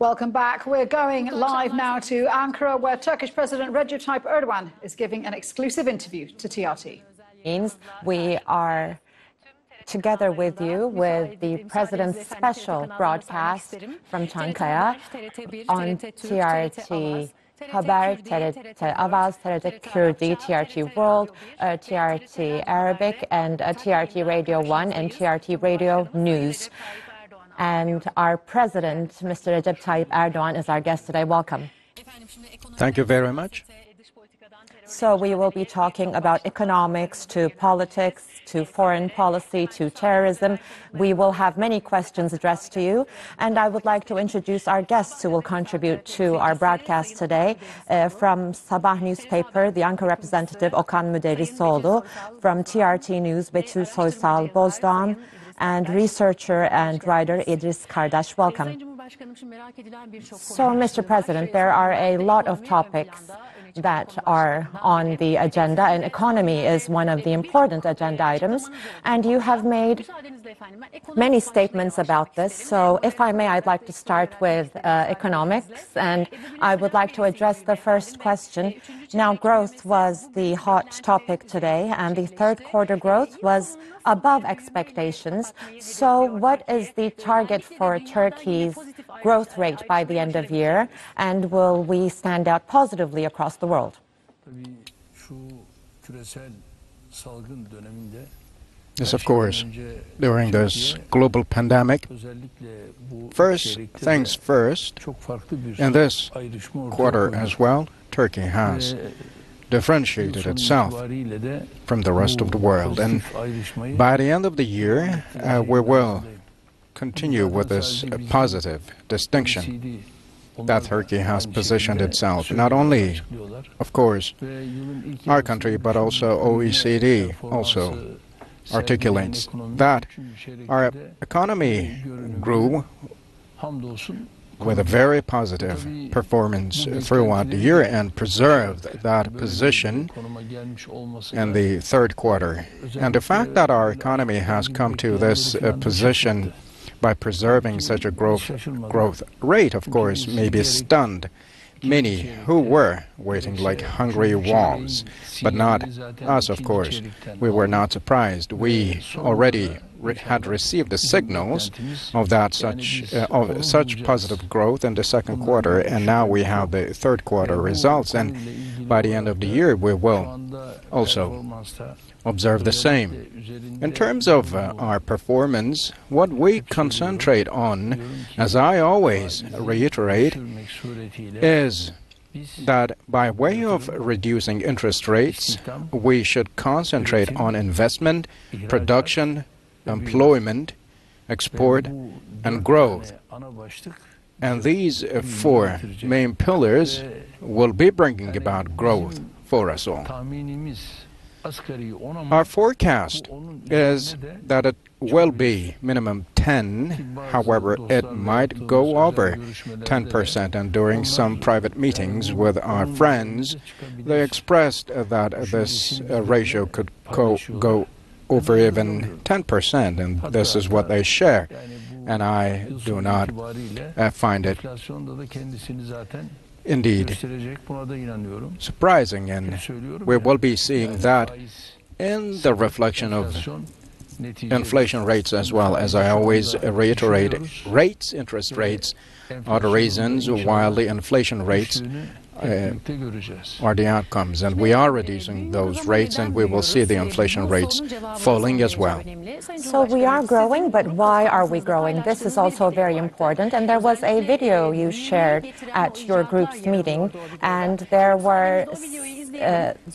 Welcome back. We're going live now to Ankara, where Turkish President Recep Tayyip Erdogan is giving an exclusive interview to TRT. We are together with you with the President's special broadcast from Çankaya on TRT Haber, TRT Avaz, TRT Kurdi, TRT World, TRT Arabic, and TRT Radio 1 and TRT Radio News. And our President, Mr. Recep Tayyip Erdogan, is our guest today. Welcome. Thank you very much. So we will be talking about economics to politics, to foreign policy, to terrorism. We will have many questions addressed to you. And I would like to introduce our guests who will contribute to our broadcast today. From Sabah newspaper, the Ankara representative Okan Müderrisoğlu. From TRT News, Betül Soysal Bozdoğan. And researcher and writer Idris Kardeş. Welcome. So, Mr. President, there are a lot of topics that are on the agenda, and economy is one of the important agenda items, and you have made many statements about this. So, if I may, I'd like to start with economics, and I would like to address the first question. Now, growth was the hot topic today, and the third quarter growth was above expectations. So what is the target for Turkey's growth rate by the end of year, and will we stand out positively across the world? Yes, of course. During this global pandemic, first things first, in this quarter as well, Turkey has differentiated itself from the rest of the world. And by the end of the year, we will continue with this positive distinction that Turkey has positioned itself. Not only, of course, our country, but also OECD also articulates that our economy grew with a very positive performance throughout the year and preserved that position in the third quarter. And the fact that our economy has come to this position by preserving such a growth rate, of course, may be stunned many who were waiting like hungry wolves, but not us, of course. We were not surprised. We already had received the signals of that such positive growth in the second quarter, and now we have the third quarter results, and by the end of the year we will also observe the same. In terms of our performance, what we concentrate on, as I always reiterate, is that by way of reducing interest rates, we should concentrate on investment, production, employment, export, and growth. And these four main pillars will be bringing about growth for us all. Our forecast is that it will be minimum 10, however, it might go over 10%, and during some private meetings with our friends, they expressed that this ratio could go over even 10%, and this is what they share, and I do not find it indeed surprising, and we will be seeing that in the reflection of inflation rates as well. As I always reiterate, interest rates are the reasons, while the inflation rates are the outcomes, and we are reducing those rates, and we will see the inflation rates falling as well. So we are growing, but why are we growing? This is also very important, and there was a video you shared at your group's meeting, and there were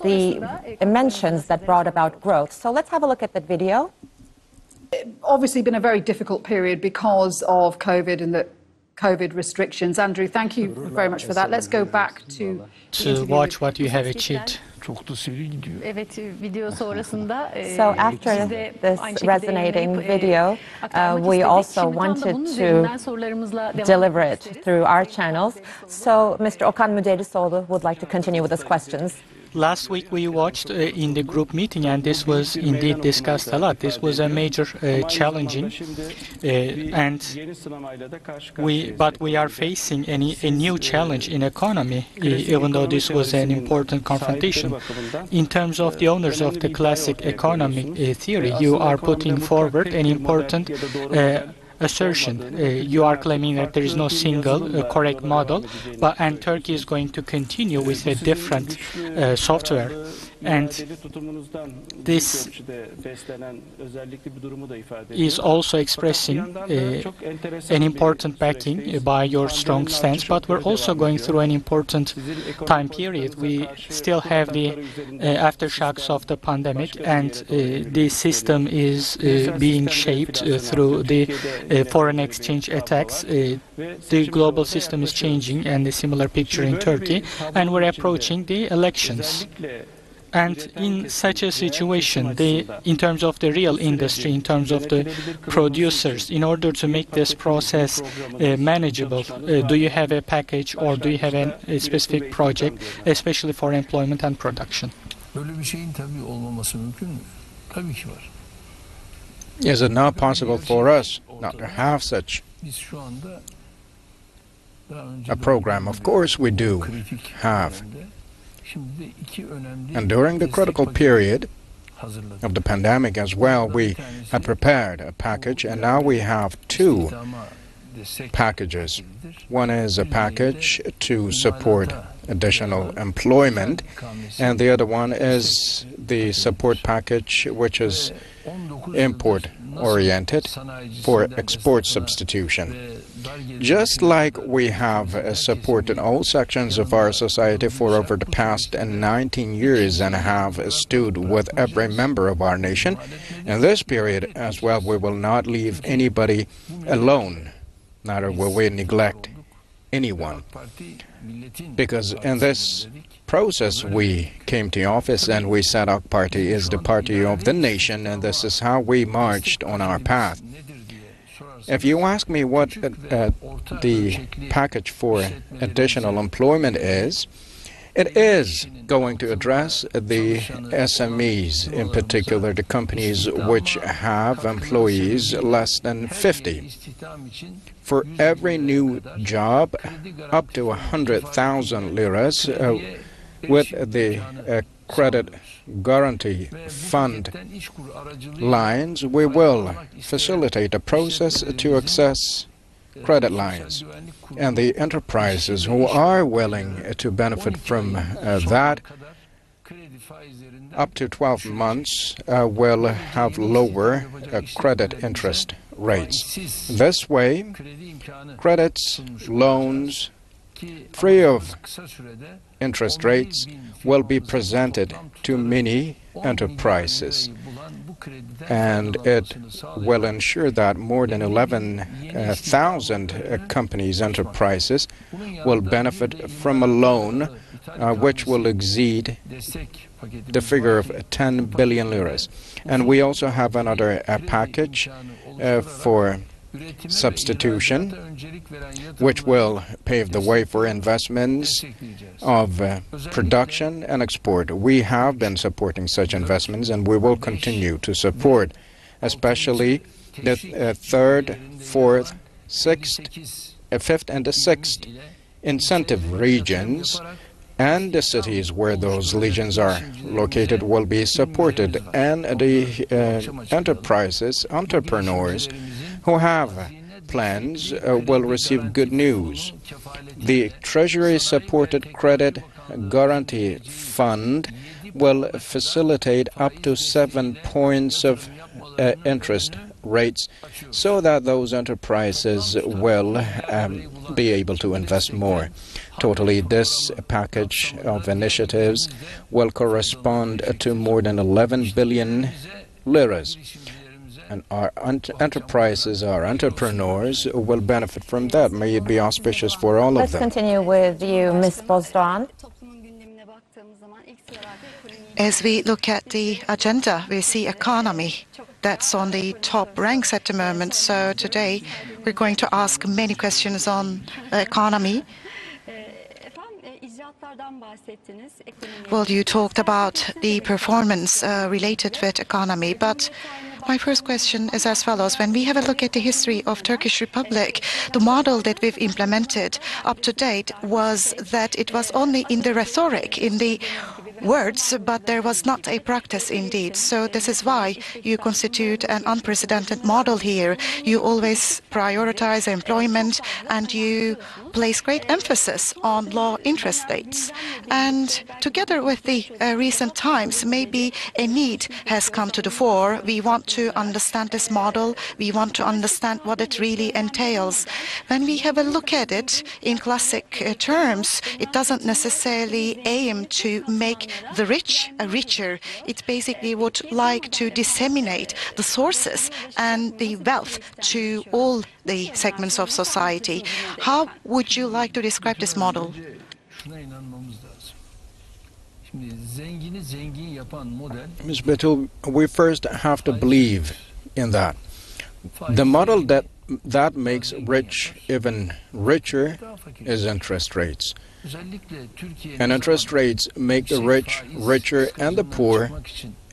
the mentions that brought about growth. So let's have a look at that video. Obviously been a very difficult period because of COVID and the COVID restrictions. Andrew, thank you very much for that. Let's go back to watch what you have achieved. So after this resonating video, we also wanted to deliver it through our channels. So Mr. Okan Müderrisoğlu would like to continue with his questions. Last week we watched in the group meeting, and this was indeed discussed a lot. This was a major challenging, but we are facing a new challenge in economy, even though this was an important confrontation. In terms of the owners of the classic economic theory, you are putting forward an important assertion. You are claiming that there is no single correct model, and Turkey is going to continue with a different software. And this is also expressing an important backing by your strong stance, but we're also going through an important time period. We still have the aftershocks of the pandemic, and the system is being shaped through the foreign exchange attacks. The global system is changing, and a similar picture in Turkey, and we're approaching the elections. And in such a situation, in terms of the real industry, in terms of the producers, in order to make this process manageable, do you have a package or do you have a specific project, especially for employment and production? Is it not possible for us not to have such a program? Of course we do have. And during the critical period of the pandemic as well, we had prepared a package, and now we have two packages. One is a package to support additional employment, and the other one is the support package, which is import-oriented for export substitution. Just like we have supported all sections of our society for over the past 19 years and have stood with every member of our nation, in this period as well we will not leave anybody alone, neither will we neglect anyone. Because in this process we came to office and we said our party is the party of the nation, and this is how we marched on our path. If you ask me what the package for additional employment is, it is going to address the SMEs, in particular the companies which have employees less than 50. For every new job, up to 100,000 liras, with the credit guarantee fund lines, we will facilitate a process to access credit lines. And the enterprises who are willing to benefit from that, up to 12 months, will have lower credit interest rates. This way, credits, loans, free of interest rates will be presented to many enterprises, and it will ensure that more than 11,000 companies, enterprises, will benefit from a loan which will exceed the figure of 10 billion liras. And we also have another package for substitution, which will pave the way for investments of production and export. We have been supporting such investments, and we will continue to support, especially the third, fourth, fifth, and the sixth incentive regions, and the cities where those regions are located will be supported, and the enterprises, entrepreneurs who have plans will receive good news. The Treasury-supported credit guarantee fund will facilitate up to 7 points of interest rates, so that those enterprises will be able to invest more. Totally, this package of initiatives will correspond to more than 11 billion liras. And our enterprises, our entrepreneurs will benefit from that. May it be auspicious for all of them. Let's continue with you, Ms. Bozdoğan. As we look at the agenda, we see economy. That's on the top ranks at the moment. So today we're going to ask many questions on economy. Well, you talked about the performance related with economy, but my first question is as follows. When we have a look at the history of Turkish Republic, the model that we've implemented up to date was that it was only in the rhetoric, in the words, but there was not a practice indeed. So this is why you constitute an unprecedented model here. You always prioritize employment and you place great emphasis on low interest rates. And together with the recent times, maybe a need has come to the fore. We want to understand this model. We want to understand what it really entails. When we have a look at it in classic terms, it doesn't necessarily aim to make the rich richer. It basically would like to disseminate the sources and the wealth to all the segments of society. How would you like to describe this model? Ms. Betul, we first have to believe in that. The model that makes rich even richer is interest rates. And interest rates make the rich richer and the poor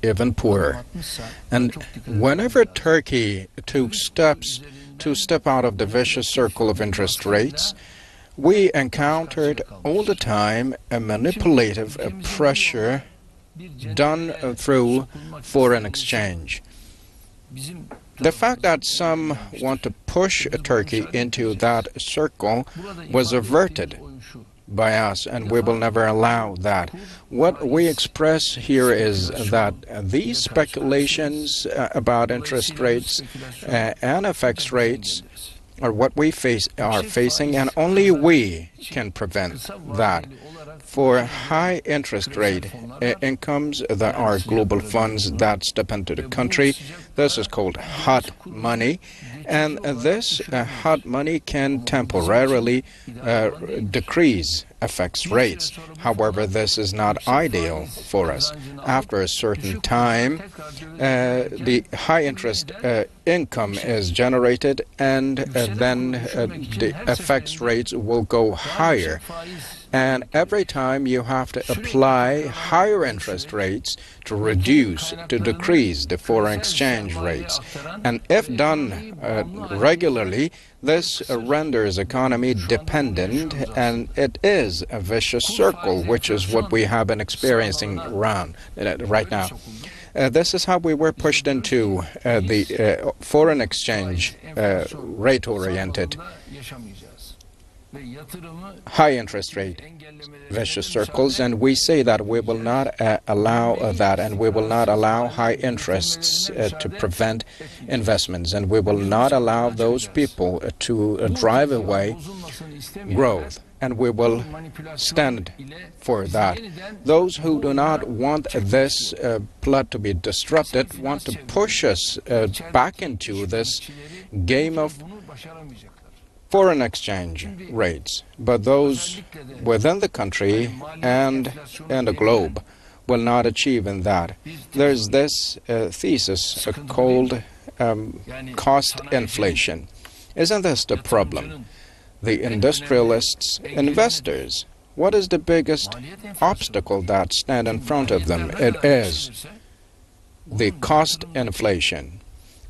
even poorer. And whenever Turkey took steps to step out of the vicious circle of interest rates, we encountered all the time a manipulative pressure done through foreign exchange. The fact that some want to push Turkey into that circle was averted by us, and we will never allow that. What we express here is that these speculations about interest rates and FX rates are what we are facing, and only we can prevent that. For high interest rate incomes that are global funds that step into the country, this is called hot money, and this hot money can temporarily decrease FX rates. However, this is not ideal for us. After a certain time, the high interest income is generated, and then the FX rates will go higher. And every time you have to apply higher interest rates to decrease the foreign exchange rates. And if done regularly, this renders economy dependent, and it is a vicious circle, which is what we have been experiencing right now. This is how we were pushed into the foreign exchange rate-oriented high interest rate vicious circles, and we say that we will not allow that, and we will not allow high interests to prevent investments, and we will not allow those people to drive away growth, and we will stand for that. Those who do not want this plot to be disrupted want to push us back into this game of foreign exchange rates, but those within the country and the globe will not achieve in that. There's this thesis called cost inflation. Isn't this the problem? The industrialists, investors, what is the biggest obstacle that stands in front of them? It is the cost inflation.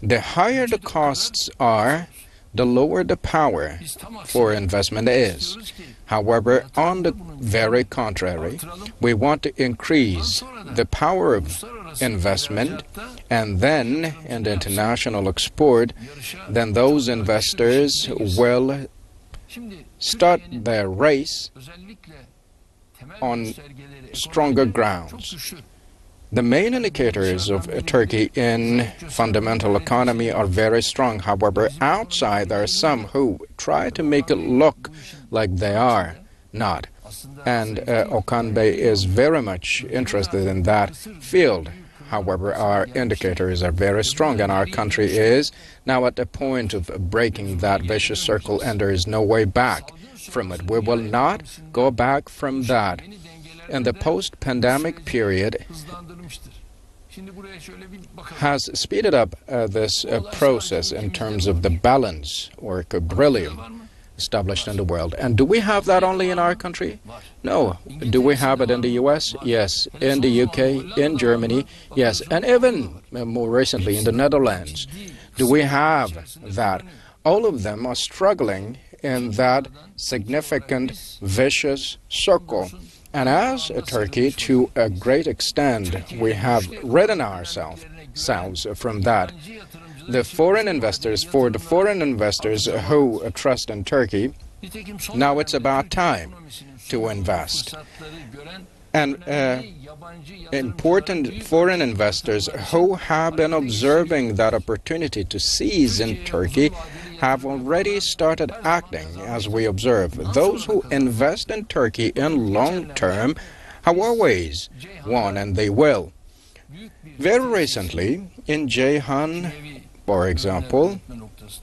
The higher the costs are, the lower the power for investment is. However, on the very contrary, we want to increase the power of investment, and then in the international export, then those investors will start their race on stronger grounds. The main indicators of Turkey in fundamental economy are very strong. However, outside there are some who try to make it look like they are not. And Okan Bey is very much interested in that field. However, our indicators are very strong, and our country is now at the point of breaking that vicious circle, and there is no way back from it. We will not go back from that. In the post-pandemic period has speeded up this process in terms of the balance or equilibrium established in the world. And do we have that only in our country? No. Do we have it in the US? Yes. In the UK, in Germany? Yes. And even more recently in the Netherlands. Do we have that? All of them are struggling in that significant vicious circle. And as a Turkey, to a great extent, we have ridden ourselves from that. For the foreign investors who trust in Turkey, now it's about time to invest. And important foreign investors who have been observing that opportunity to seize in Turkey have already started acting as we observe. Those who invest in Turkey in long term have always won, and they will. Very recently, in Ceyhan, for example,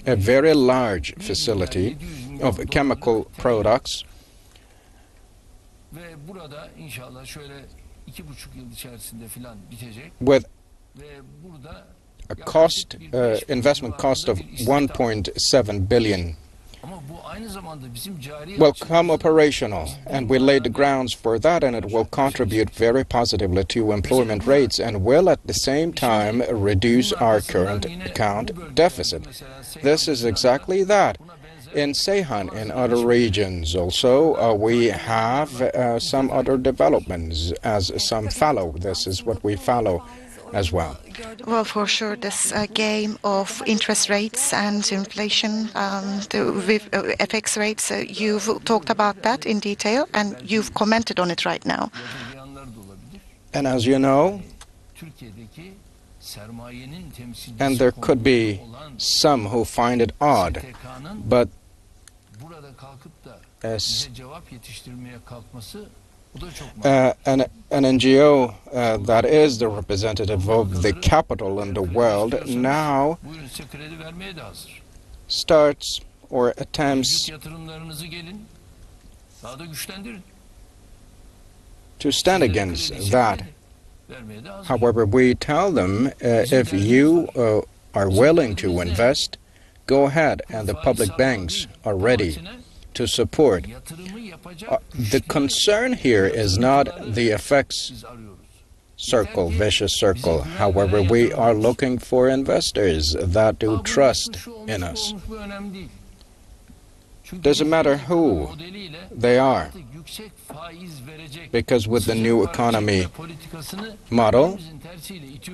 a very large facility of chemical products with a investment cost of 1.7 billion will come operational, and we laid the grounds for that, and it will contribute very positively to employment rates and will at the same time reduce our current account deficit. This is exactly that. In Ceyhan, in other regions also, we have some other developments as some follow. This is what we follow as well. Well, for sure, this game of interest rates and inflation, with FX rates, you've talked about that in detail, and you've commented on it right now. And as you know, and there could be some who find it odd, but as an NGO that is the representative of the capital in the world now starts or attempts to stand against that. However, we tell them, if you are willing to invest, go ahead, and the public banks are ready to support. The concern here is not the FX circle, vicious circle. However, we are looking for investors that do trust in us. Doesn't matter who they are, because with the new economy model,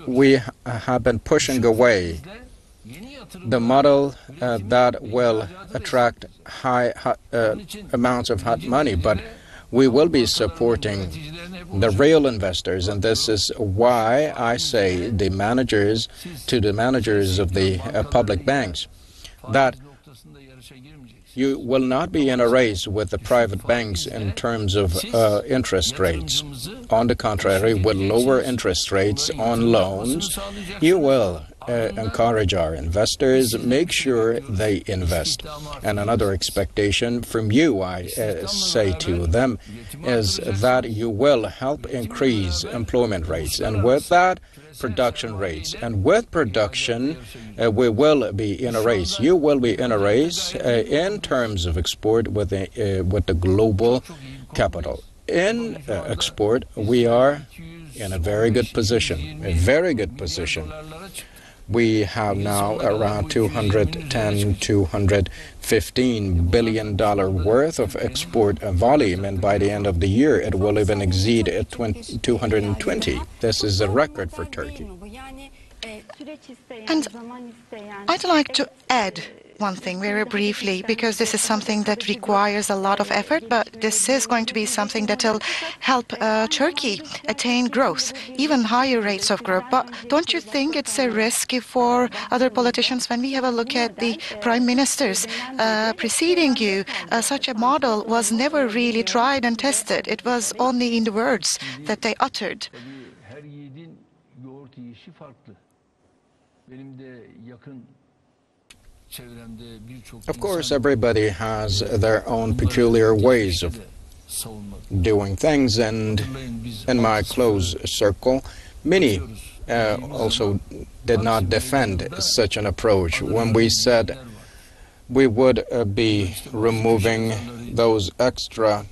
we have been pushing away the model that will attract high amounts of hot money, but we will be supporting the real investors, and this is why I say the managers of the public banks that you will not be in a race with the private banks in terms of interest rates. On the contrary, with lower interest rates on loans, you will encourage our investors, make sure they invest. And another expectation from you, I say to them, is that you will help increase employment rates. And with that, production rates. And with production, we will be in a race. You will be in a race in terms of export with the global capital. In export, we are in a very good position, a very good position. We have now around $210, $215 billion worth of export volume, and by the end of the year, it will even exceed 220. This is a record for Turkey. And I'd like to add one thing very briefly, because this is something that requires a lot of effort, but this is going to be something that will help Turkey attain growth, even higher rates of growth. But don't you think it's a risk for other politicians? When we have a look at the prime ministers preceding you, such a model was never really tried and tested. It was only in the words that they uttered. Of course, everybody has their own peculiar ways of doing things, and in my close circle, many also did not defend such an approach. When we said we would be removing those extra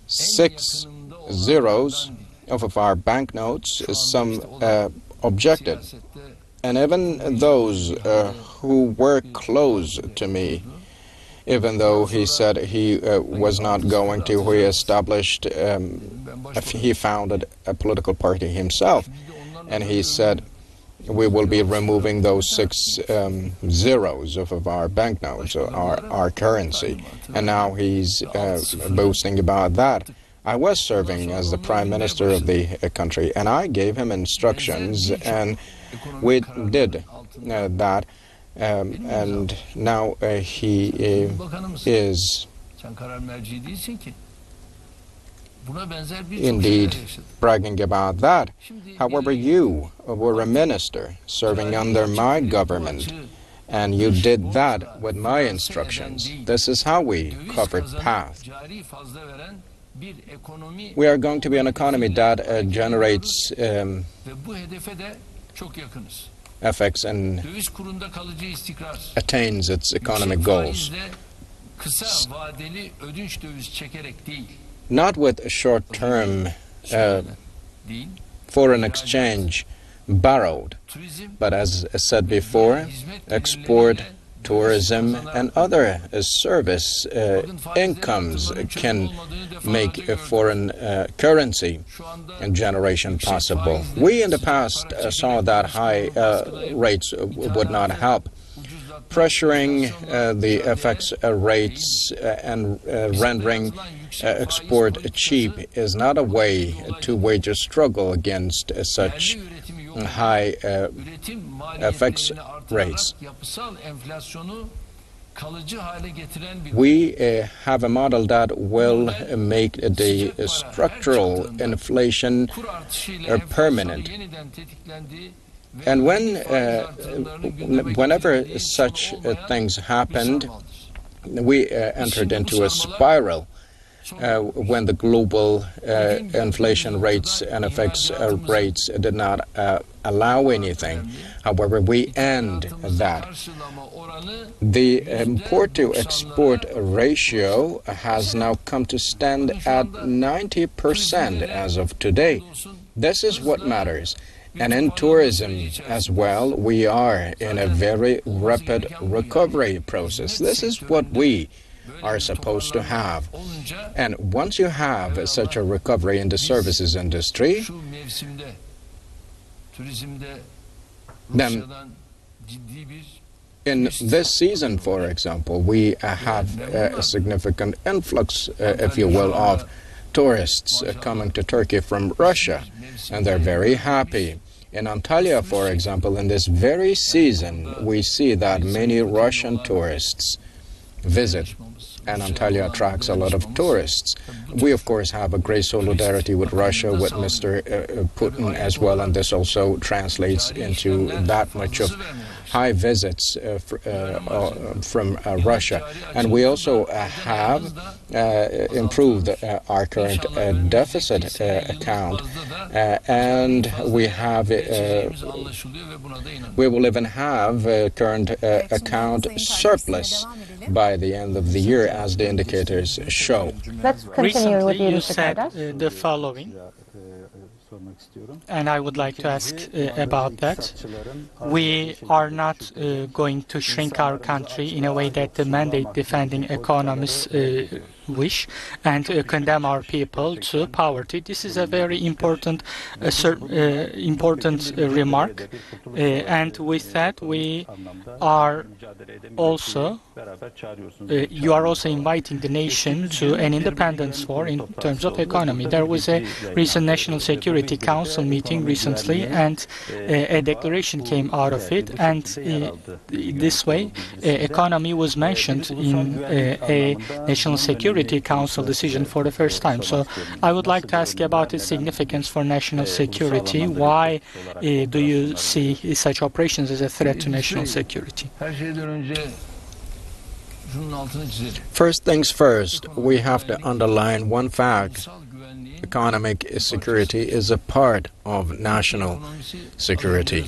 6 zeros off of our banknotes. Some objected. And even those who were close to me, even though he said he was not going to, he founded a political party himself, and he said, we will be removing those 6 zeros off of our banknotes, our currency. And now he's boasting about that. I was serving as the Prime Minister of the country, and I gave him instructions, and we did that. And now he is indeed bragging about that. However, you were a minister serving under my government, and you did that with my instructions. This is how we covered path. We are going to be an economy that generates FX and attains its economic goals. Not with short-term foreign exchange borrowed, but as I said before, export, tourism, and other service incomes can make a foreign currency generation possible. We in the past saw that high rates would not help. Pressuring the FX rates and rendering export cheap is not a way to wage a struggle against such high FX rates. We have a model that will make the structural inflation permanent. And whenever such things happened, we entered into a spiral when the global inflation rates and FX rates did not allow anything. However, we end that. The import-to-export ratio has now come to stand at 90% as of today. This is what matters. And in tourism as well, we are in a very rapid recovery process. This is what we are supposed to have. And once you have such a recovery in the services industry, then in this season, for example, we have a significant influx, if you will, of tourists coming to Turkey from Russia, and they're very happy. In Antalya, for example, in this very season, we see that many Russian tourists visit, and Antalya attracts a lot of tourists. We, of course, have a great solidarity with Russia, with Mr. Putin as well, and this also translates into that much of high visits from Russia. And we also have improved our current deficit account, and we will even have a current account surplus by the end of the year, as the indicators show. Let's continue with you, Recently, you Mr. said Kardas. the following, and I would like to ask about that. We are not going to shrink our country in a way that the mandate defending economists wish, and condemn our people to poverty. This is a very important remark, and with that we are also you are also inviting the nation to an independence war in terms of economy. There was a recent National Security Council meeting recently, and a declaration came out of it, and this way economy was mentioned in a National Security Council decision for the first time. So I would like to ask you about its significance for national security. Why do you see such operations as a threat to national security? First things first, we have to underline one fact. Economic security is a part of national security.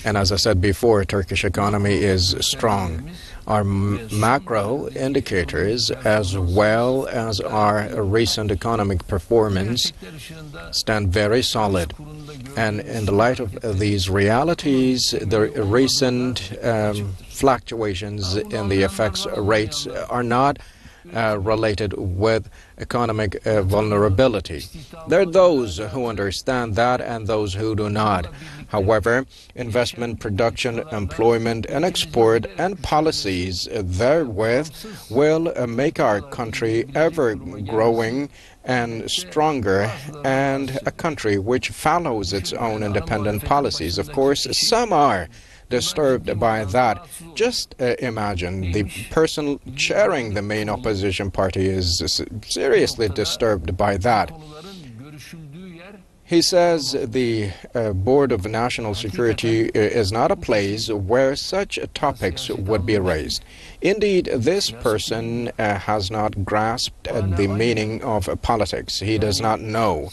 And as I said before, Turkish economy is strong. Our macro indicators, as well as our recent economic performance, stand very solid. And in the light of these realities, the recent fluctuations in the FX rates are not related with economic vulnerability. There are those who understand that and those who do not. However, investment, production, employment, and export and policies therewith will make our country ever growing and stronger, and a country which follows its own independent policies. Of course, some are disturbed by that. Just imagine the person chairing the main opposition party is seriously disturbed by that. He says the Board of National Security is not a place where such topics would be raised. Indeed, this person has not grasped the meaning of politics. He does not know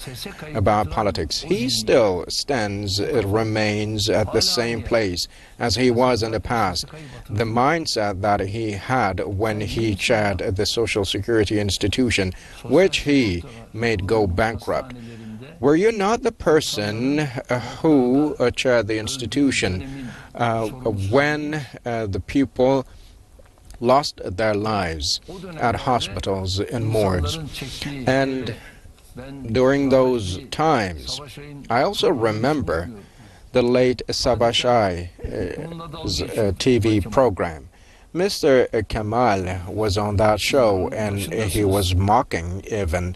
about politics. He still remains at the same place as he was in the past. The mindset that he had when he chaired the Social Security institution, which he made go bankrupt. Were you not the person who chaired the institution when the people lost their lives at hospitals and morgues? And during those times, I also remember the late Sabashai's TV program. Mr. Kemal was on that show, and he was mocking even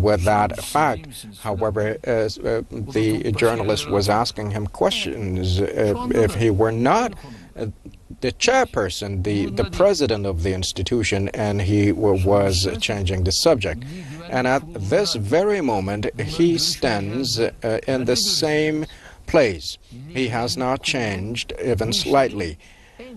with that fact. However, the journalist was asking him questions if he were not the chairperson, the president of the institution, and he was changing the subject. And at this very moment, he stands in the same place. He has not changed even slightly.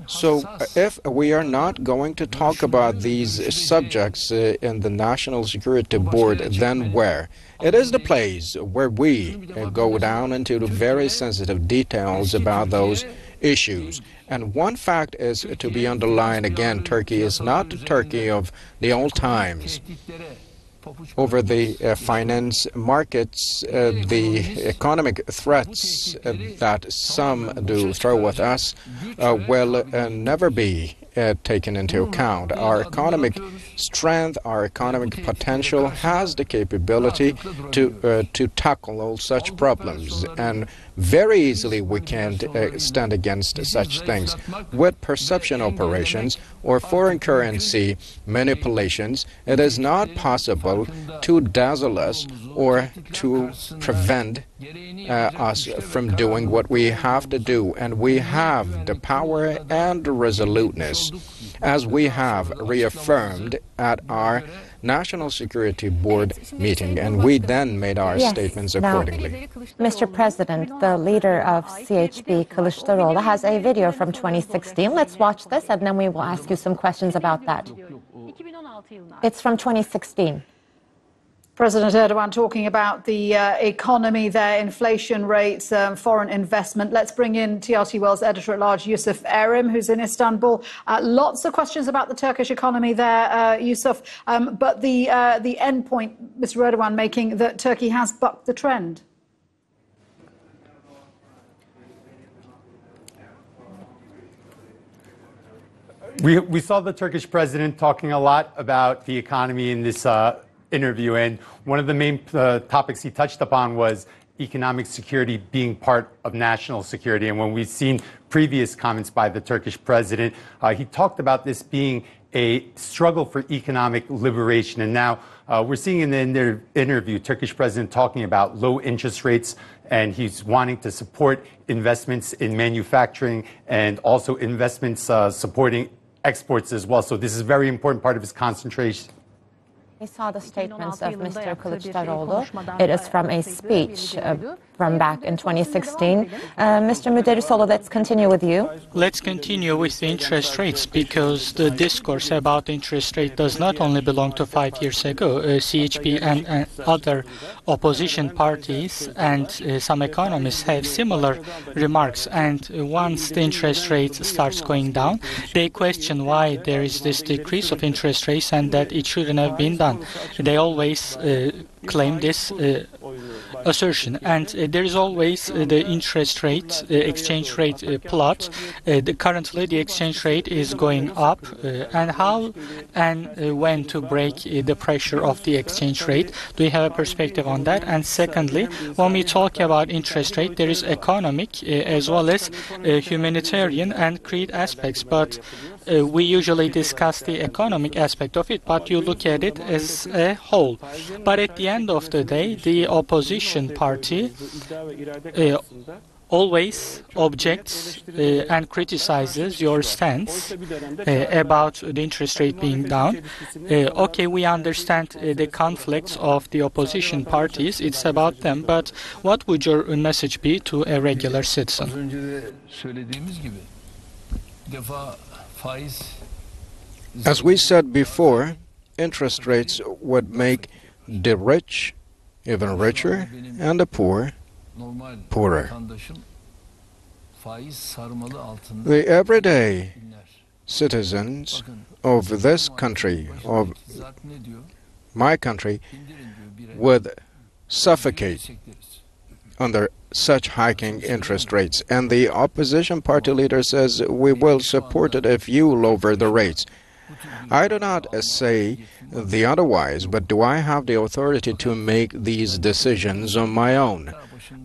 So if we are not going to talk about these subjects in the National Security Board, then where? It is the place where we go down into the very sensitive details about those issues. And one fact is to be underlined again: Turkey is not the Turkey of the old times. Over the finance markets, the economic threats that some do throw at us will never be taken into account. Our economic strength, our economic potential has the capability to tackle all such problems, and very easily we can't stand against such things. With perception operations or foreign currency manipulations, it is not possible to dazzle us or to prevent us from doing what we have to do. And we have the power and the resoluteness, as we have reaffirmed at our National Security Board meeting, and we then made our statements accordingly. Now, Mr. President, the leader of CHP, Kılıçdaroğlu, has a video from 2016. Let's watch this, and then we will ask you some questions about that. It's from 2016. President Erdogan talking about the economy there, inflation rates, foreign investment. Let's bring in TRT World's editor-at-large, Yusuf Erim, who's in Istanbul. Lots of questions about the Turkish economy there, Yusuf. But the end point, Mr. Erdogan making, that Turkey has bucked the trend. We saw the Turkish president talking a lot about the economy in this interview, and one of the main topics he touched upon was economic security being part of national security. And when we've seen previous comments by the Turkish president, he talked about this being a struggle for economic liberation. And now we're seeing in the interview Turkish president talking about low interest rates, and he's wanting to support investments in manufacturing and also investments supporting exports as well. So this is a very important part of his concentration. We saw the statements of Mr. Kılıçdaroğlu. It is from a speech from back in 2016. Mr. Müderrisoğlu, let's continue with you. Let's continue with the interest rates, because the discourse about interest rate does not only belong to 5 years ago. CHP and other opposition parties and some economists have similar remarks. And once the interest rate starts going down, they question why there is this decrease of interest rates and that it shouldn't have been done. They always claim this assertion, and there is always the interest rate, exchange rate plot. Currently, the exchange rate is going up, and how and when to break the pressure of the exchange rate? Do you have a perspective on that? And secondly, when we talk about interest rate, there is economic as well as humanitarian and creed aspects, but we usually discuss the economic aspect of it, but you look at it as a whole. But at the end of the day, the opposition party always objects and criticizes your stance about the interest rate being down. Okay, we understand the conflicts of the opposition parties, it's about them, but what would your message be to a regular citizen? As we said before, interest rates would make the rich even richer and the poor poorer. The everyday citizens of this country, of my country, would suffocate under such hiking interest rates. And the opposition party leader says, we will support it if you lower the rates. I do not say the otherwise, but do I have the authority to make these decisions on my own?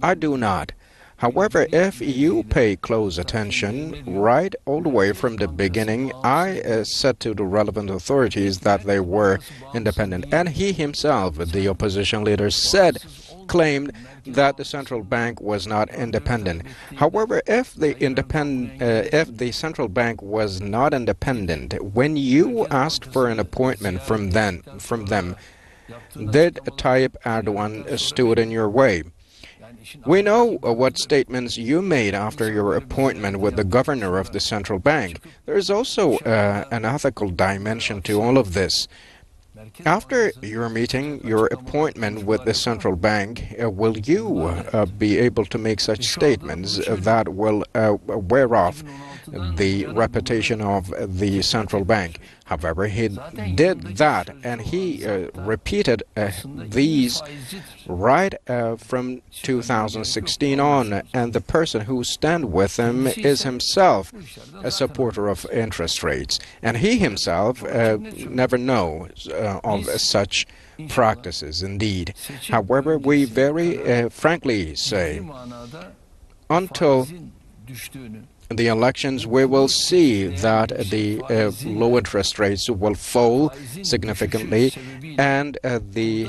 I do not. However, if you pay close attention, right all the way from the beginning, I said to the relevant authorities that they were independent. And he himself, the opposition leader, claimed that the central bank was not independent. However, if the central bank was not independent, when you asked for an appointment from them, did Tayyip Erdogan stood in your way? We know what statements you made after your appointment with the governor of the central bank. There is also an ethical dimension to all of this. After your meeting, your appointment with the central bank, will you be able to make such statements that will wear off the reputation of the central bank? However, he did that, and he repeated these right from 2016 on, and the person who stands with him is himself a supporter of interest rates, and he himself never knows of such practices indeed. However, we very frankly say, until the elections, we will see that the low interest rates will fall significantly, and the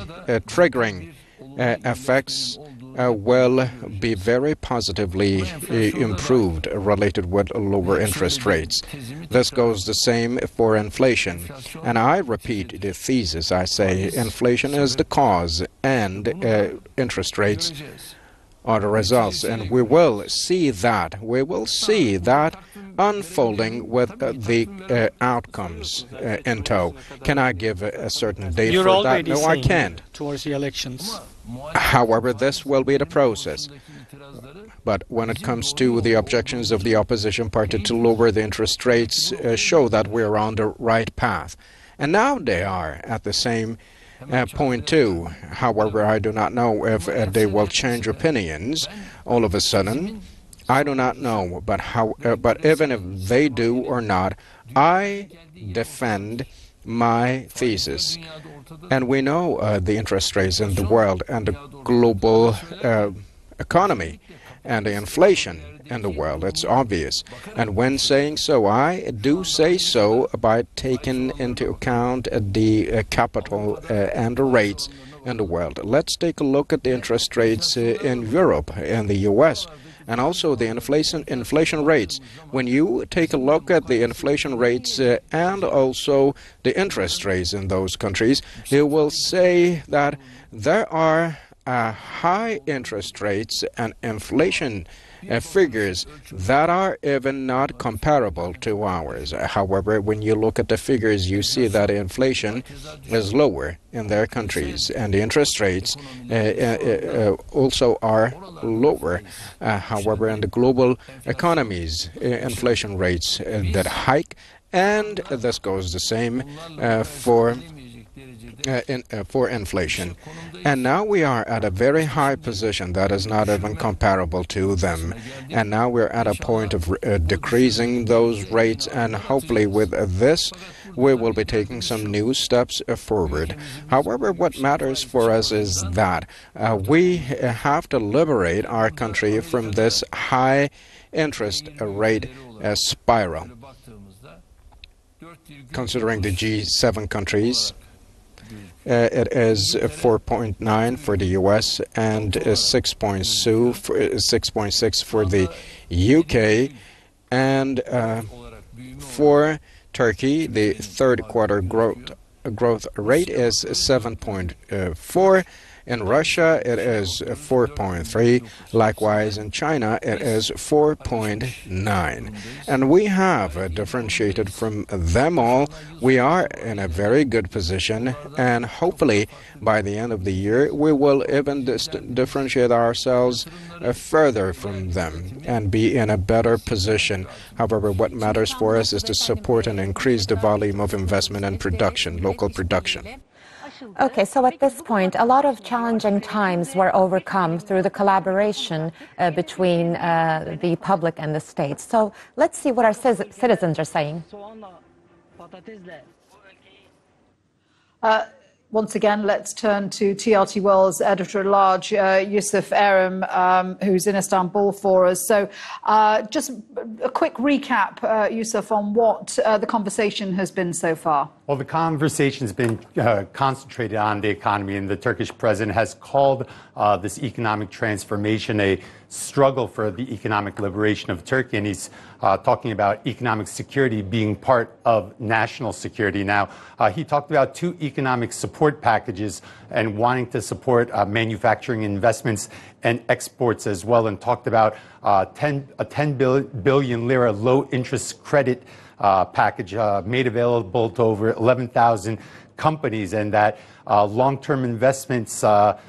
triggering effects will be very positively improved related with lower interest rates. This goes the same for inflation. And I repeat the thesis. I say inflation is the cause and interest rates are the results, and we will see that. We will see that unfolding with the outcomes in tow. Can I give a certain date for that? No, I can't. Towards the elections. However, this will be the process. But when it comes to the objections of the opposition party to lower the interest rates, show that we're on the right path. And now they are at the same point too. However, I do not know if they will change opinions all of a sudden. I do not know, but even if they do or not, I defend my thesis. And we know the interest rates in the world and the global economy and the inflation in the world. It's obvious. And when saying so, I do say so by taking into account the capital and the rates in the world. Let's take a look at the interest rates in Europe and the US. and also the inflation rates. When you take a look at the inflation rates and also the interest rates in those countries, you will say that there are high interest rates and inflation figures that are even not comparable to ours. However, when you look at the figures, you see that inflation is lower in their countries, and the interest rates also are lower. However, in the global economies, inflation rates that hike, and this goes the same for inflation. And now we are at a very high position that is not even comparable to them. And now we're at a point of decreasing those rates, and hopefully with this we will be taking some new steps forward. However, what matters for us is that we have to liberate our country from this high interest rate spiral. Considering the G7 countries, it is 4.9 for the US and 6.6 for the UK, and for Turkey, the third quarter growth rate is 7.4. In Russia, it is 4.3. Likewise, in China, it is 4.9. And we have differentiated from them all. We are in a very good position, and hopefully by the end of the year, we will even differentiate ourselves further from them and be in a better position. However, what matters for us is to support and increase the volume of investment and production, local production. Okay, so at this point, a lot of challenging times were overcome through the collaboration between the public and the state. So let's see what our citizens are saying. Once again, let's turn to TRT World's editor-at-large, Yusuf Erim, who's in Istanbul for us. So just a quick recap, Yusuf, on what the conversation has been so far. Well, the conversation has been concentrated on the economy, and the Turkish president has called this economic transformation a struggle for the economic liberation of Turkey, and he's talking about economic security being part of national security. Now, he talked about two economic support packages and wanting to support manufacturing investments and exports as well, and talked about a 10 billion lira low-interest credit package made available to over 11,000 companies, and that long-term investments are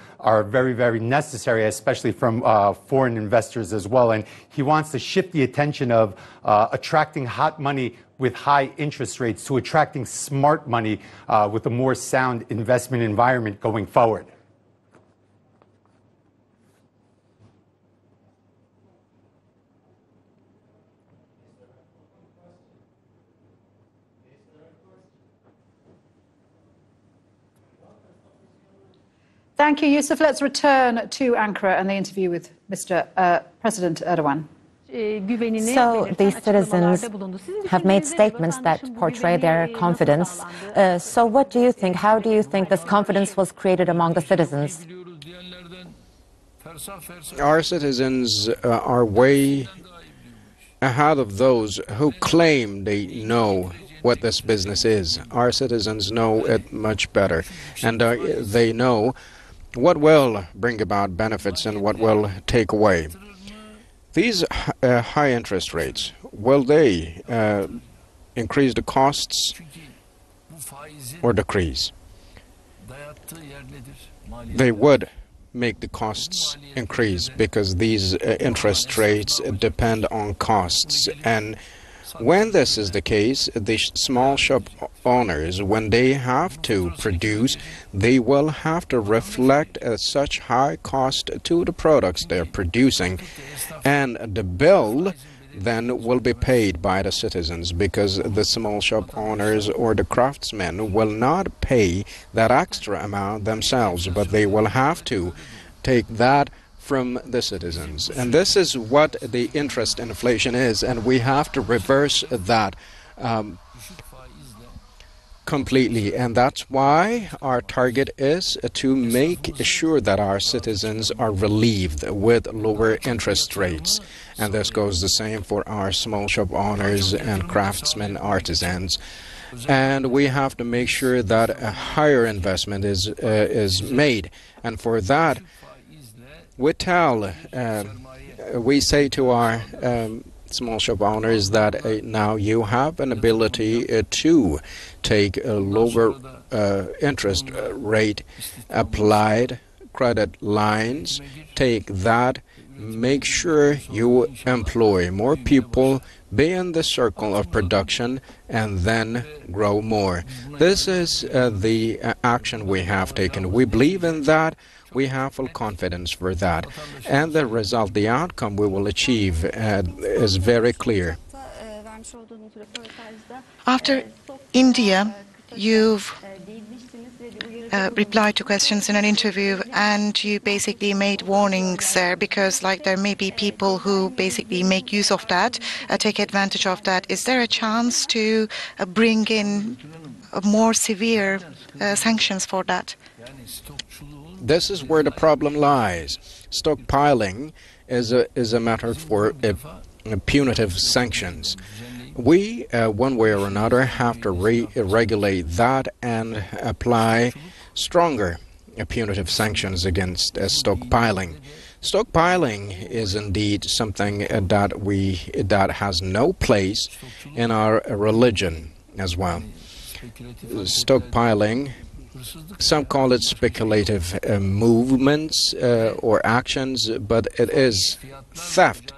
very, very necessary, especially from foreign investors as well. And he wants to shift the attention of attracting hot money with high interest rates to attracting smart money with a more sound investment environment going forward. Thank you, Yusuf. Let's return to Ankara and the interview with Mr. President Erdogan. So the citizens have made statements that portray their confidence. So what do you think? How do you think this confidence was created among the citizens? Our citizens are way ahead of those who claim they know what this business is. Our citizens know it much better, and they know what will bring about benefits and what will take away. These high interest rates, will they increase the costs or decrease? They would make the costs increase because these interest rates depend on costs. And when this is the case, the small shop owners, when they have to produce, they will have to reflect such high cost to the products they're producing. And the bill then will be paid by the citizens, because the small shop owners or the craftsmen will not pay that extra amount themselves, but they will have to take that from the citizens. And this is what the interest inflation is, and we have to reverse that. completely, and that's why our target is to make sure that our citizens are relieved with lower interest rates. And this goes the same for our small shop owners and craftsmen, artisans. And we have to make sure that a higher investment is made. And for that, we say to our small shop owners that now you have an ability to take a lower interest rate applied credit lines. Take that, make sure you employ more people, be in the circle of production, and then grow more. This is the action we have taken. We believe in that. We have full confidence for that. And the result, the outcome we will achieve is very clear. After India, you've replied to questions in an interview, and you basically made warnings there because there may be people who basically make use of that, take advantage of that. Is there a chance to bring in more severe sanctions for that? This is where the problem lies. Stockpiling is a matter for punitive sanctions. We, one way or another, have to regulate that and apply stronger punitive sanctions against stockpiling. Stockpiling is indeed something that has no place in our religion as well. Stockpiling, some call it speculative movements or actions, but it is theft.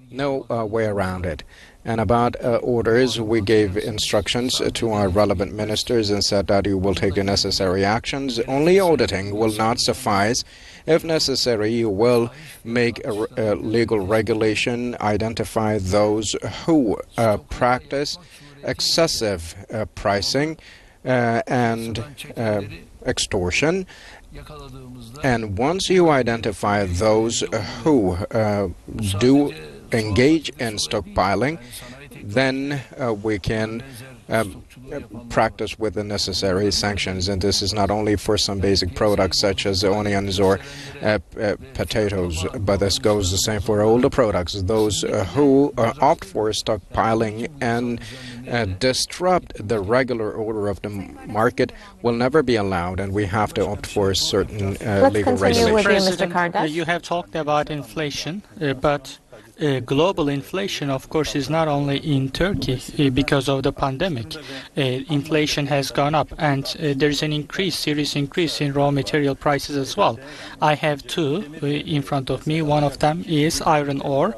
No way around it. And about orders, we gave instructions to our relevant ministers and said that you will take the necessary actions. Only auditing will not suffice. If necessary, you will make a legal regulation, identify those who practice excessive pricing and extortion. And once you identify those who do engage in stockpiling, then we can practice with the necessary sanctions. And this is not only for some basic products such as onions or potatoes, but this goes the same for older products. Those who opt for stockpiling and disrupt the regular order of the market will never be allowed, and we have to opt for certain legal regulations. You have talked about inflation, but global inflation, of course, is not only in Turkey because of the pandemic. Inflation has gone up, and there's an serious increase in raw material prices as well. I have two in front of me. One of them is iron ore.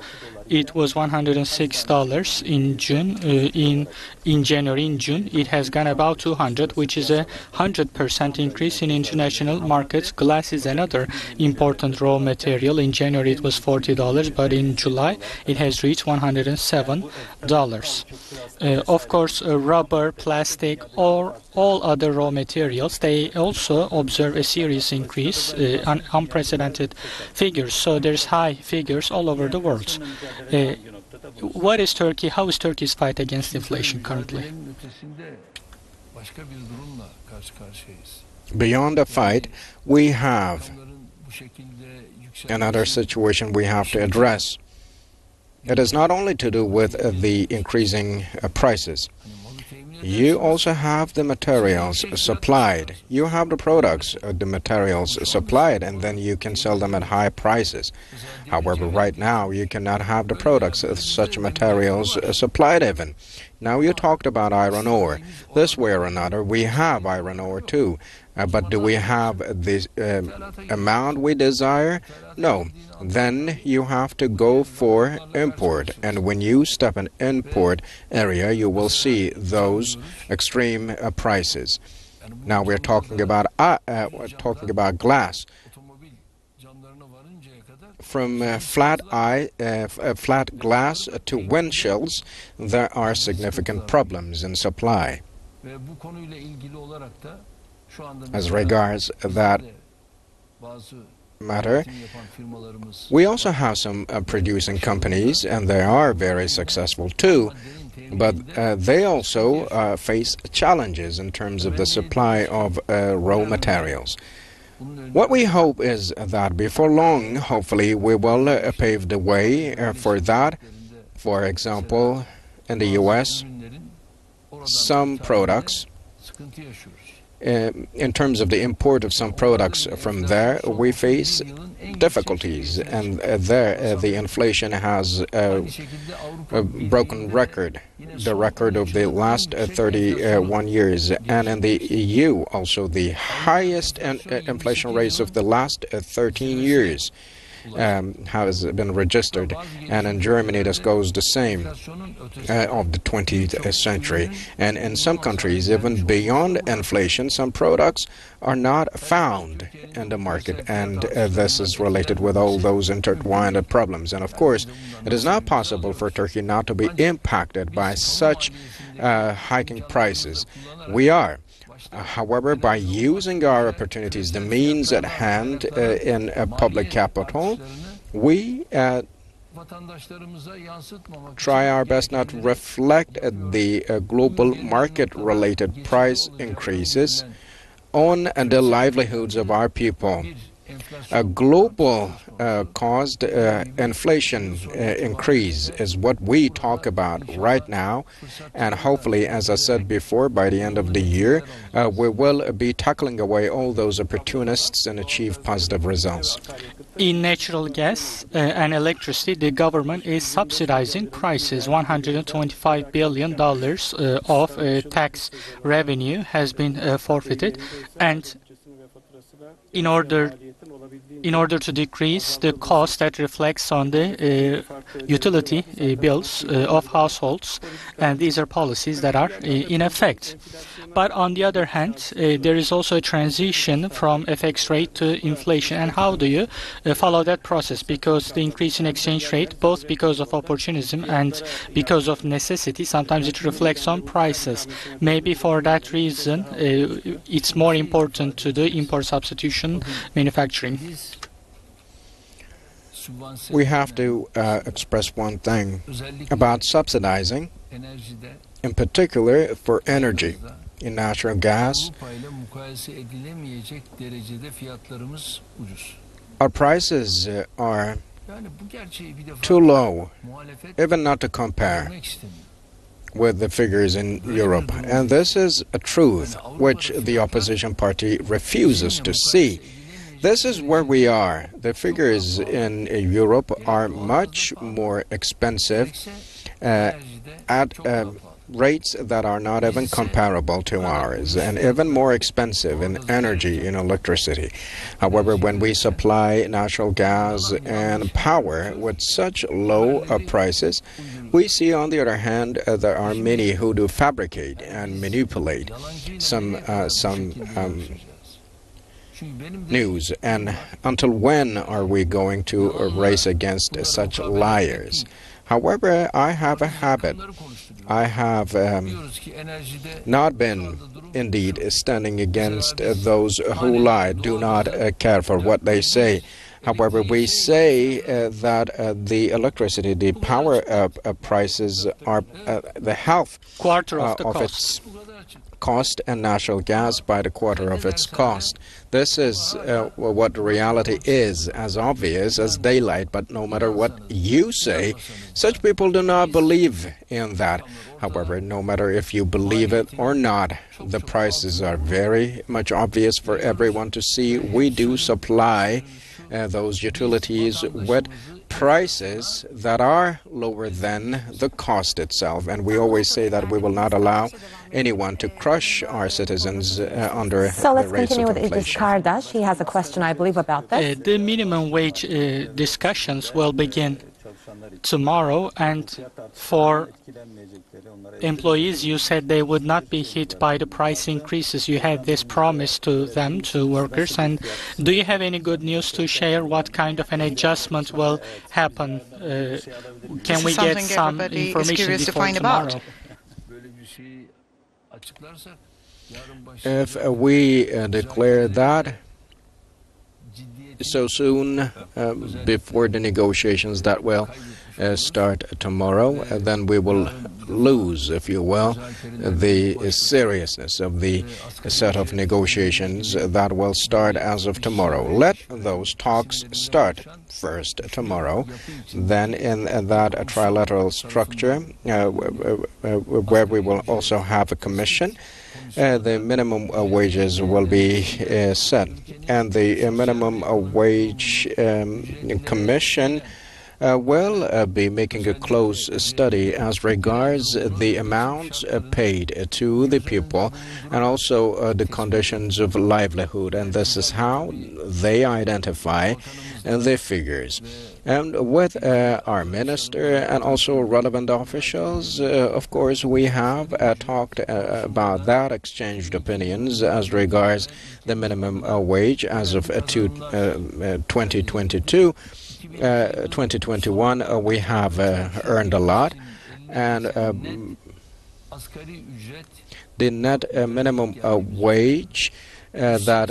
It was $106 in June. In January, in June, it has gone about 200, which is a 100% increase in international markets. Glass is another important raw material. In January, it was $40, but in July, it has reached $107. Of course, rubber, plastic, or all other raw materials, they also observe a serious increase, unprecedented figures. So there's high figures all over the world. What is Turkey? How is Turkey's fight against inflation currently? Beyond the fight, we have another situation we have to address. It is not only to do with the increasing prices. You also have the materials supplied. You have the products, the materials supplied, and then you can sell them at high prices. However, right now, you cannot have the products of such materials supplied even. Now, you talked about iron ore. This way or another, we have iron ore too. But do we have the amount we desire? No. Then you have to go for import. And when you step in import area, you will see those extreme prices. Now we're talking about glass. From flat glass to windshields, there are significant problems in supply. As regards that, matter, we also have some producing companies, and they are very successful too. But they also face challenges in terms of the supply of raw materials. What we hope is that before long, hopefully, we will pave the way for that. For example, in the U.S., some products, in terms of the import of some products from there, we face difficulties, and there the inflation has a broken record, the record of the last 31 years, and in the EU also the highest inflation rates of the last 13 years has been registered, and in Germany this goes the same of the 20th century. And in some countries, even beyond inflation, some products are not found in the market, and this is related with all those intertwined problems. And of course, it is not possible for Turkey not to be impacted by such hiking prices. We are. However, by using our opportunities, the means at hand in public capital, we try our best not to reflect the global market-related price increases on the livelihoods of our people. A global caused inflation increase is what we talk about right now, and hopefully, as I said before, by the end of the year, we will be tackling away all those opportunists and achieve positive results. In natural gas and electricity, the government is subsidizing prices. $125 billion of tax revenue has been forfeited, and in order to decrease the cost that reflects on the utility bills of households, and these are policies that are in effect. But on the other hand, there is also a transition from FX rate to inflation. And how do you follow that process? Because the increase in exchange rate, both because of opportunism and because of necessity, sometimes it reflects on prices. Maybe for that reason, it's more important to do import substitution manufacturing. We have to express one thing about subsidizing, in particular for energy. In natural gas, our prices are too low, even not to compare with the figures in Europe. And this is a truth which the opposition party refuses to see. This is where we are. The figures in Europe are much more expensive at rates that are not even comparable to ours, and even more expensive in energy, in electricity. However, when we supply natural gas and power with such low prices, we see, on the other hand, there are many who do fabricate and manipulate some news. And until when are we going to race against such liars? However, I have a habit. I have not been, indeed, standing against those who lie, do not care for what they say. However, we say that the electricity, the power prices are the half quarter of the its cost, and natural gas by the quarter of its cost. This is what the reality is, as obvious as daylight. But no matter what you say, such people do not believe in that. However, no matter if you believe it or not, the prices are very much obvious for everyone to see. We do supply those utilities with prices that are lower than the cost itself, and we always say that we will not allow anyone to crush our citizens under So let's the rates continue of with Idris inflation. Kardash. He has a question, I believe, about this. The minimum wage discussions will begin tomorrow, and for employees, you said they would not be hit by the price increases. You had this promise to them, to workers. And do you have any good news to share? What kind of an adjustment will happen? Can we get some information before tomorrow? If we declare that, so soon before the negotiations that will start tomorrow, then we will lose, if you will, the seriousness of the set of negotiations that will start as of tomorrow. Let those talks start first tomorrow, then in that trilateral structure where we will also have a commission, the minimum wages will be set, and the minimum wage commission will be making a close study as regards the amounts paid to the people and also the conditions of livelihood, and this is how they identify the figures. And with our minister and also relevant officials, of course, we have talked about that, exchanged opinions as regards the minimum wage as of 2022. 2021, we have earned a lot, and the net minimum wage that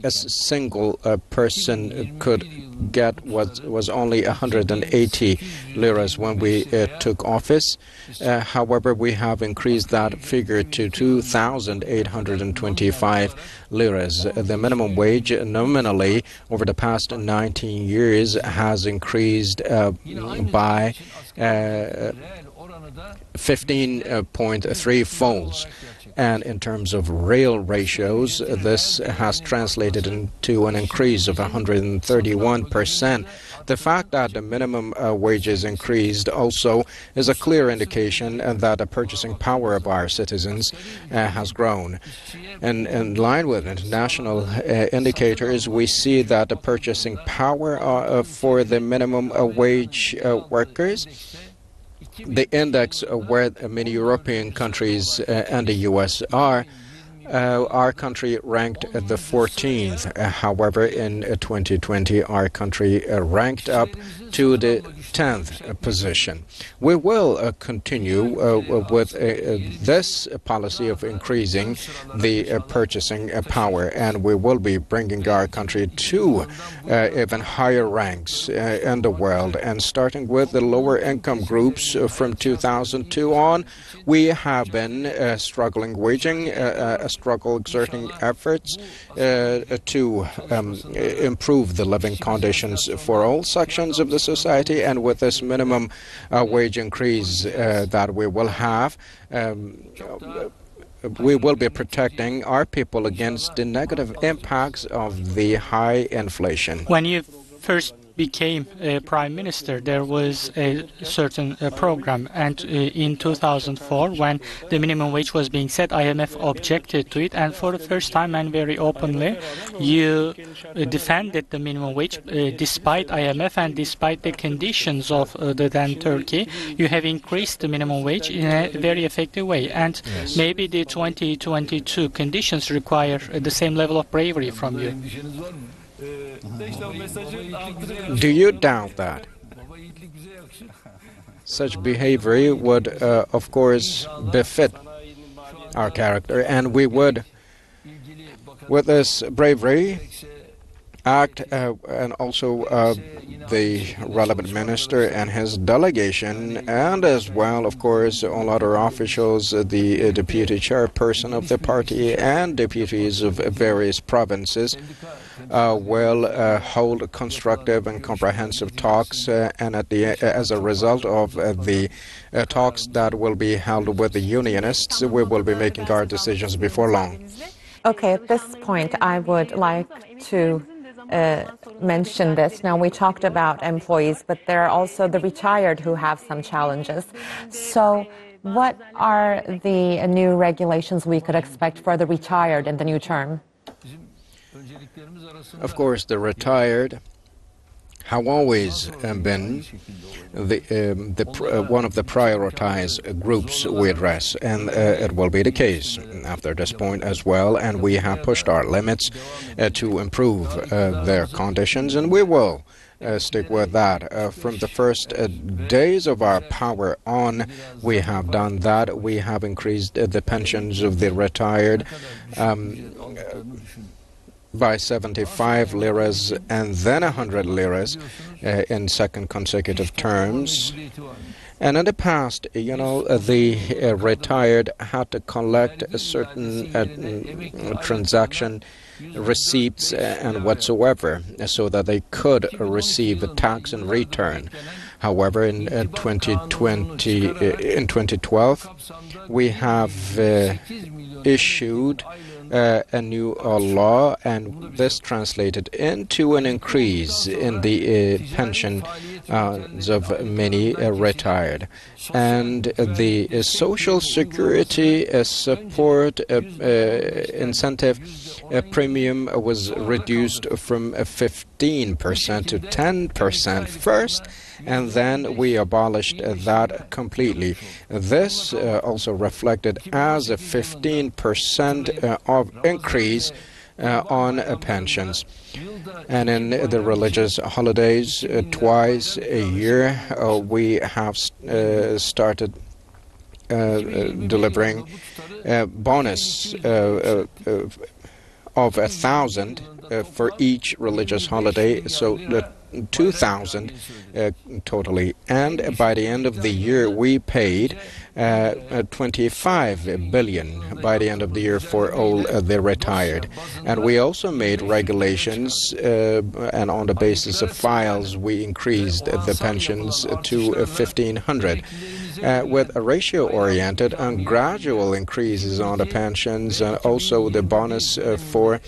a single person could get was only 180 liras when we took office. However, we have increased that figure to 2,825 liras. The minimum wage nominally over the past 19 years has increased by 15.3 folds. And in terms of real ratios, this has translated into an increase of 131%. The fact that the minimum wages increased also is a clear indication that the purchasing power of our citizens has grown. And in line with international indicators, we see that the purchasing power for the minimum wage workers, the index where many European countries and the U.S. are, our country ranked at the 14th. However, in 2020, our country ranked up to the 10th position. We will continue with this policy of increasing the purchasing power, and we will be bringing our country to even higher ranks in the world. And starting with the lower income groups from 2002 on, we have been waging a struggle, exerting efforts to improve the living conditions for all sections of the society. And with this minimum wage increase that we will have, we will be protecting our people against the negative impacts of the high inflation. When you first became Prime Minister, there was a certain program, and in 2004, when the minimum wage was being set, IMF objected to it, and for the first time and very openly, you defended the minimum wage despite IMF and despite the conditions of the then Turkey. You have increased the minimum wage in a very effective way, and yes, maybe the 2022 conditions require the same level of bravery from you. Do you doubt that? Such behavior would, of course, befit our character, and we would, with this bravery, act, and also the relevant minister and his delegation, and as well, of course, all other officials, the deputy chairperson of the party and deputies of various provinces, will hold constructive and comprehensive talks, and as a result of the talks that will be held with the unionists, we will be making our decisions before long. Okay, at this point, I would like to mention this. Now, we talked about employees, but there are also the retired who have some challenges. So what are the new regulations we could expect for the retired in the new term? Of course, the retired have always been one of the prioritized groups we address, and it will be the case after this point as well. And we have pushed our limits to improve their conditions, and we will stick with that. From the first days of our power on, we have done that. We have increased the pensions of the retired by 75 liras and then 100 liras in second consecutive terms. And in the past, you know, the retired had to collect a certain transaction receipts and whatsoever so that they could receive a tax in return. However, in 2012, we have issued a new law, and this translated into an increase in the pension of many retired. And the Social Security support incentive premium was reduced from 15% to 10% first, and then we abolished that completely. This also reflected as a 15% of increase on pensions. And in the religious holidays, twice a year, we have started delivering a bonus of 1,000 for each religious holiday, so the 2,000 totally. And by the end of the year, we paid 25 billion by the end of the year for all the retired. And we also made regulations, and on the basis of files, we increased the pensions to 1,500. With a ratio-oriented and gradual increases on the pensions, and also the bonus for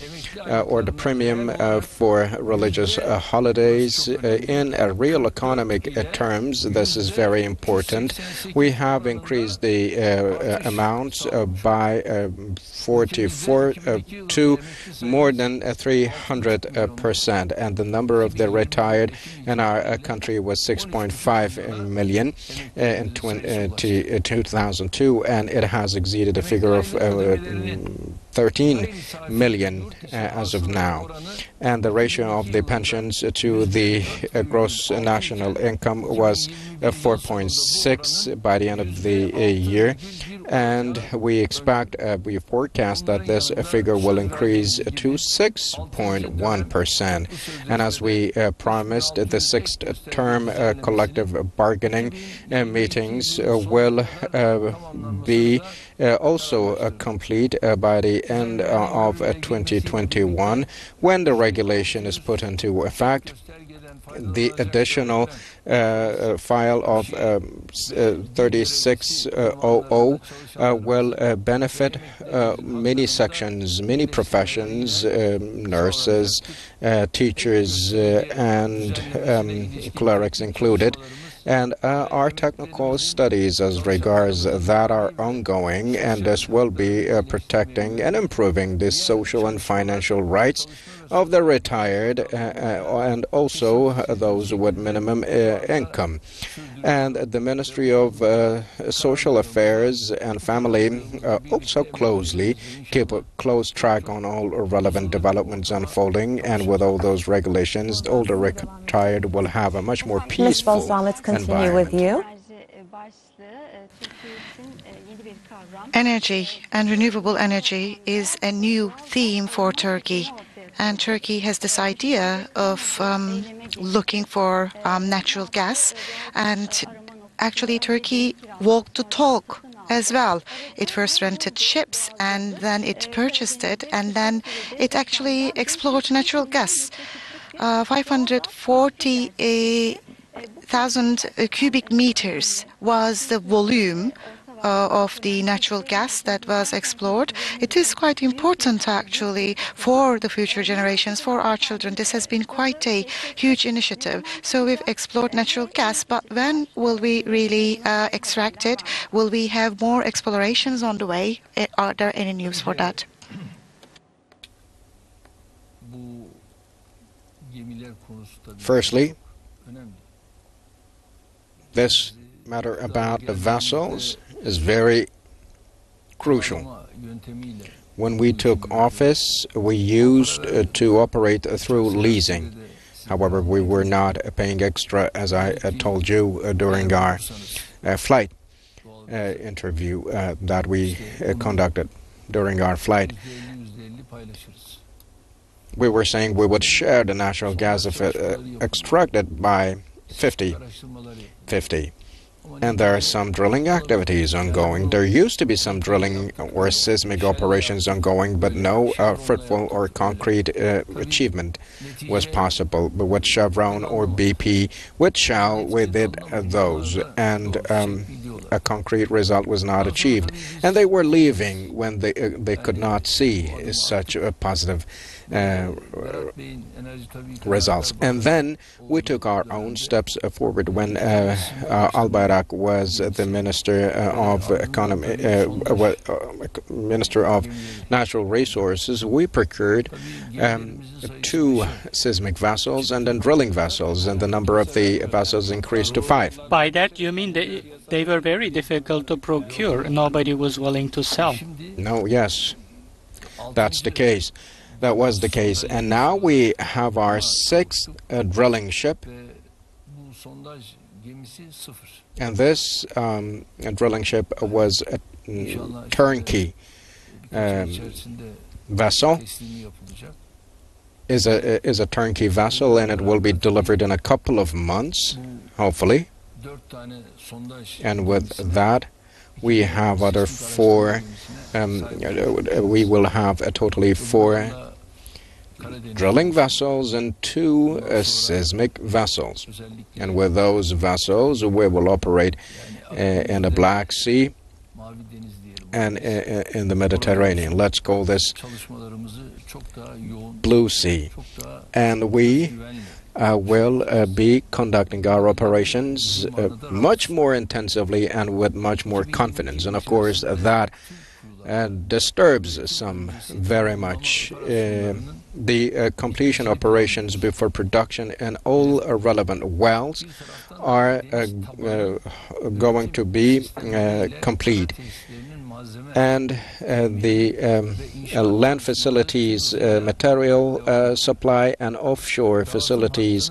or the premium for religious holidays. In real economic terms, this is very important. We have increased the amounts by 44 to more than 300%, and the number of the retired in our country was 6.5 million in 2002, and it has exceeded a figure of 13 million as of now. And the ratio of the pensions to the gross national income was 4.6 by the end of the year, and we forecast that this figure will increase to 6.1%. And as we promised, the sixth term collective bargaining meetings will be also complete by the end of 2021, when the regulation is put into effect. The additional file of 3600 will benefit many sections, many professions, nurses, teachers, and clerics included. And our technical studies as regards that are ongoing, and this will be protecting and improving the social and financial rights of the retired and also those with minimum income. And the Ministry of Social Affairs and Family also closely keep a close track on all relevant developments unfolding, and with all those regulations, the older retired will have a much more peaceful let's continue with you. Energy and renewable energy is a new theme for Turkey. And Turkey has this idea of looking for natural gas. And actually, Turkey walked the talk as well. It first rented ships, and then it purchased it, and then it actually explored natural gas. 540,000 cubic meters was the volume of the natural gas that was explored. It is quite important actually for the future generations, for our children. This has been quite a huge initiative. So we've explored natural gas, but when will we really extract it? Will we have more explorations on the way? Are there any news for that? Firstly, this matter about the vessels is very crucial. When we took office, we used to operate through leasing. However, we were not paying extra, as I told you during our flight interview that we conducted during our flight. we were saying we would share the natural gas if extracted by 50-50. And there are some drilling activities ongoing. There used to be some drilling or seismic operations ongoing, but no fruitful or concrete achievement was possible. But with Chevron or BP, with Shell, we did those, and a concrete result was not achieved. And they were leaving when they could not see such a positive results. And then we took our own steps forward when Al-Bayrak was the Minister of Economy, Minister of Natural Resources. We procured 2 seismic vessels and then drilling vessels, and the number of the vessels increased to 5. By that you mean they were very difficult to procure. Nobody was willing to sell. No, yes, that's the case. That was the case. And now we have our 6th drilling ship. And this drilling ship was a turnkey vessel. Is a turnkey vessel, and it will be delivered in a couple of months, hopefully. And with that, we have other 4. We will have a totally 4 drilling vessels and 2 seismic vessels. And with those vessels, we will operate in the Black Sea and in the Mediterranean. Let's call this Blue Sea. And we will be conducting our operations much more intensively and with much more confidence. And of course, that disturbs some very much. The completion operations before production and all relevant wells are going to be complete. And the land facilities, material supply, and offshore facilities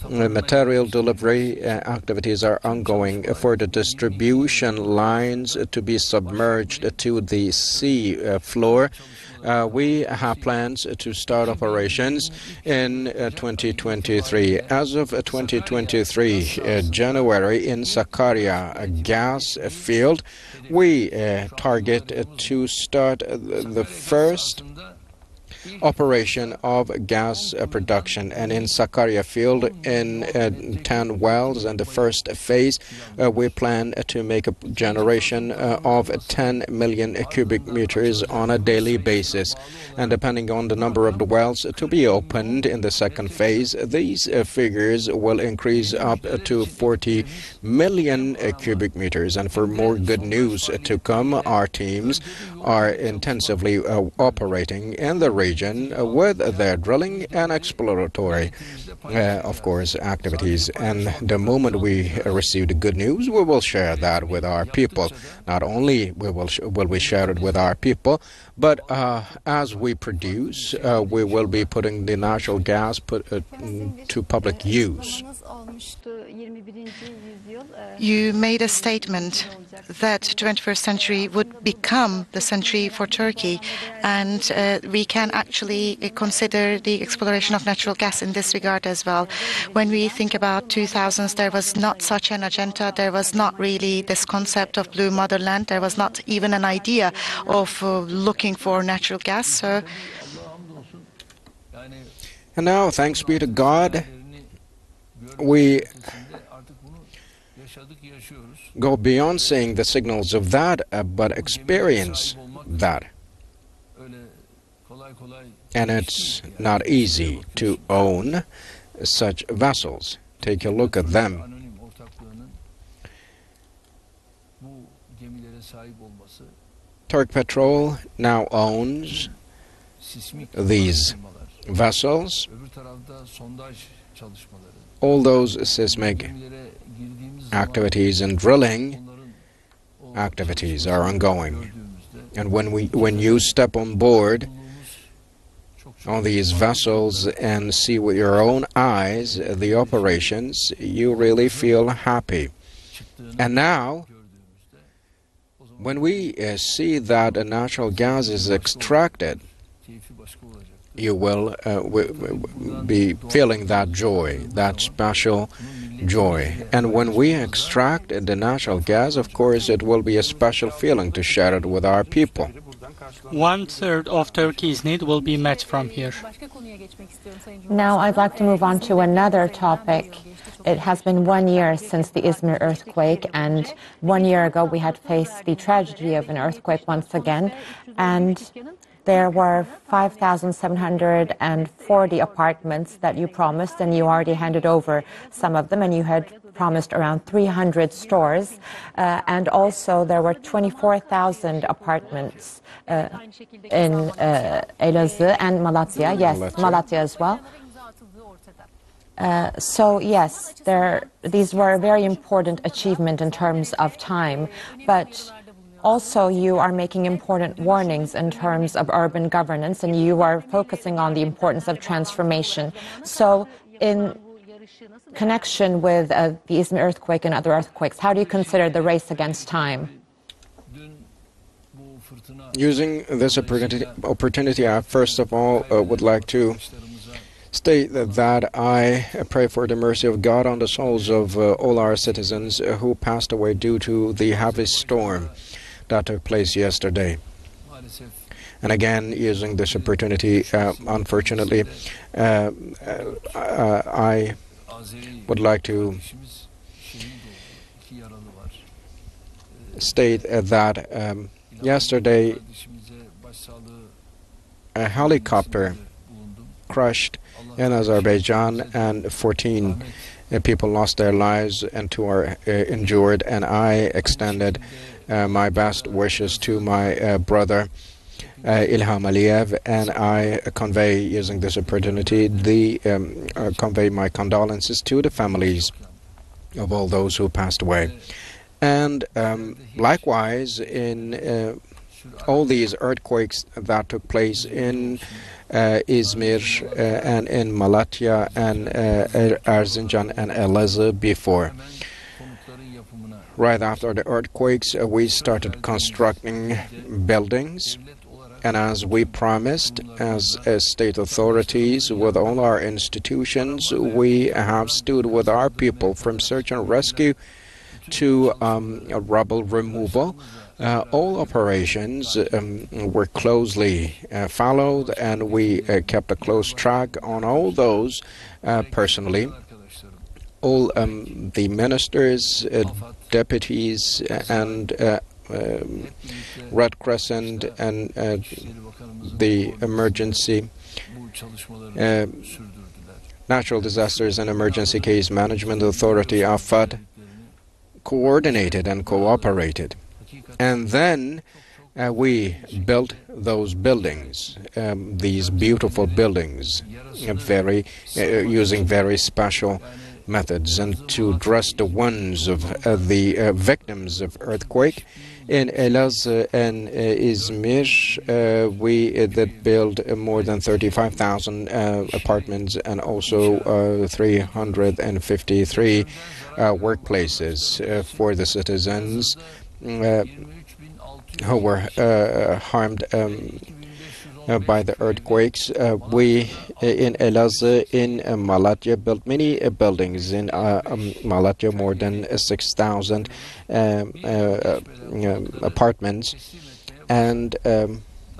material delivery activities are ongoing for the distribution lines to be submerged to the sea floor. We have plans to start operations in 2023. As of 2023, January, in Sakarya gas field, we target to start the first operation of gas production, and in Sakarya field in 10 wells and the first phase we plan to make a generation of 10 million cubic meters on a daily basis, and depending on the number of the wells to be opened in the second phase, these figures will increase up to 40 million cubic meters. And for more good news to come, our teams are intensively operating in the region with their drilling and exploratory, of course, activities. And the moment we receive the good news, we will share that with our people. Not only will we share it with our people, but as we produce, we will be putting the natural gas to public use. You made a statement that 21st century would become the century for Turkey, and we can actually consider the exploration of natural gas in this regard as well. When we think about 2000s, there was not such an agenda. There was not really this concept of blue motherland. There was not even an idea of looking for natural gas. So, and now, thanks be to God, we go beyond seeing the signals of that, but experience that. And it's not easy to own such vessels. Take a look at them. Turk Petrol now owns these vessels. All those seismic activities and drilling activities are ongoing. And when you step on board on these vessels and see with your own eyes the operations, you really feel happy. And now, when we see that natural gas is extracted, you will be feeling that joy, that special joy. And when we extract the natural gas, of course, it will be a special feeling to share it with our people. 1/3 of Turkey's need will be met from here. Now I'd like to move on to another topic. It has been 1 year since the Izmir earthquake, and 1 year ago we had faced the tragedy of an earthquake once again, and there were 5,740 apartments that you promised, and you already handed over some of them, and you had promised around 300 stores, and also there were 24,000 apartments in Elazığ and Malatya. Yes, Malatya as well. So yes, these were a very important achievement in terms of time, but also you are making important warnings in terms of urban governance, and you are focusing on the importance of transformation. So in connection with the Izmir earthquake and other earthquakes, how do you consider the race against time? Using this opportunity, I first of all would like to state that I pray for the mercy of God on the souls of all our citizens who passed away due to the heavy storm that took place yesterday. And again, using this opportunity, unfortunately, I would like to state that yesterday a helicopter crashed in Azerbaijan and 14 people lost their lives and 2 are injured, and I extended my best wishes to my brother Ilham Aliyev, and I convey, using this opportunity, convey my condolences to the families of all those who passed away. And likewise, in all these earthquakes that took place in Izmir and in Malatya and Erzincan and Elazığ before. Right after the earthquakes, we started constructing buildings, and as we promised, as state authorities, with all our institutions, we have stood with our people from search and rescue to rubble removal. All operations were closely followed, and we kept a close track on all those personally. All the ministers, deputies, and Red Crescent and the emergency Natural Disasters and Emergency Case Management Authority, AFAD, coordinated and cooperated. And then we built those buildings, these beautiful buildings, using very special methods, and to address the wounds of the victims of earthquake. In Elazığ and Izmir, we did build more than 35,000 apartments and also 353 workplaces for the citizens who were harmed by the earthquakes. We in Elazığ, in Malatya, built many buildings. In Malatya, more than 6,000 apartments, and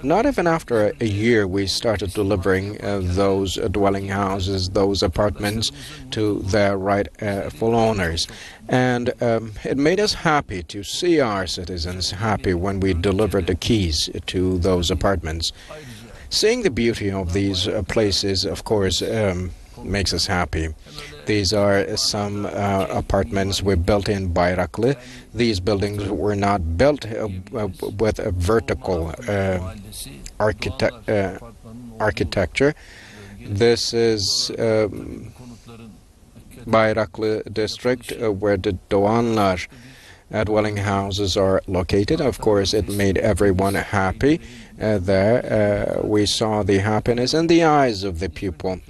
not even after a year we started delivering those dwelling houses, those apartments, to their rightful owners. And it made us happy to see our citizens happy when we delivered the keys to those apartments. Seeing the beauty of these places, of course, makes us happy. These are some apartments we built in Bayraklı. These buildings were not built with a vertical architecture. This is Bayraklı district where the Doğanlar dwelling houses are located. Of course, it made everyone happy there. We saw the happiness in the eyes of the people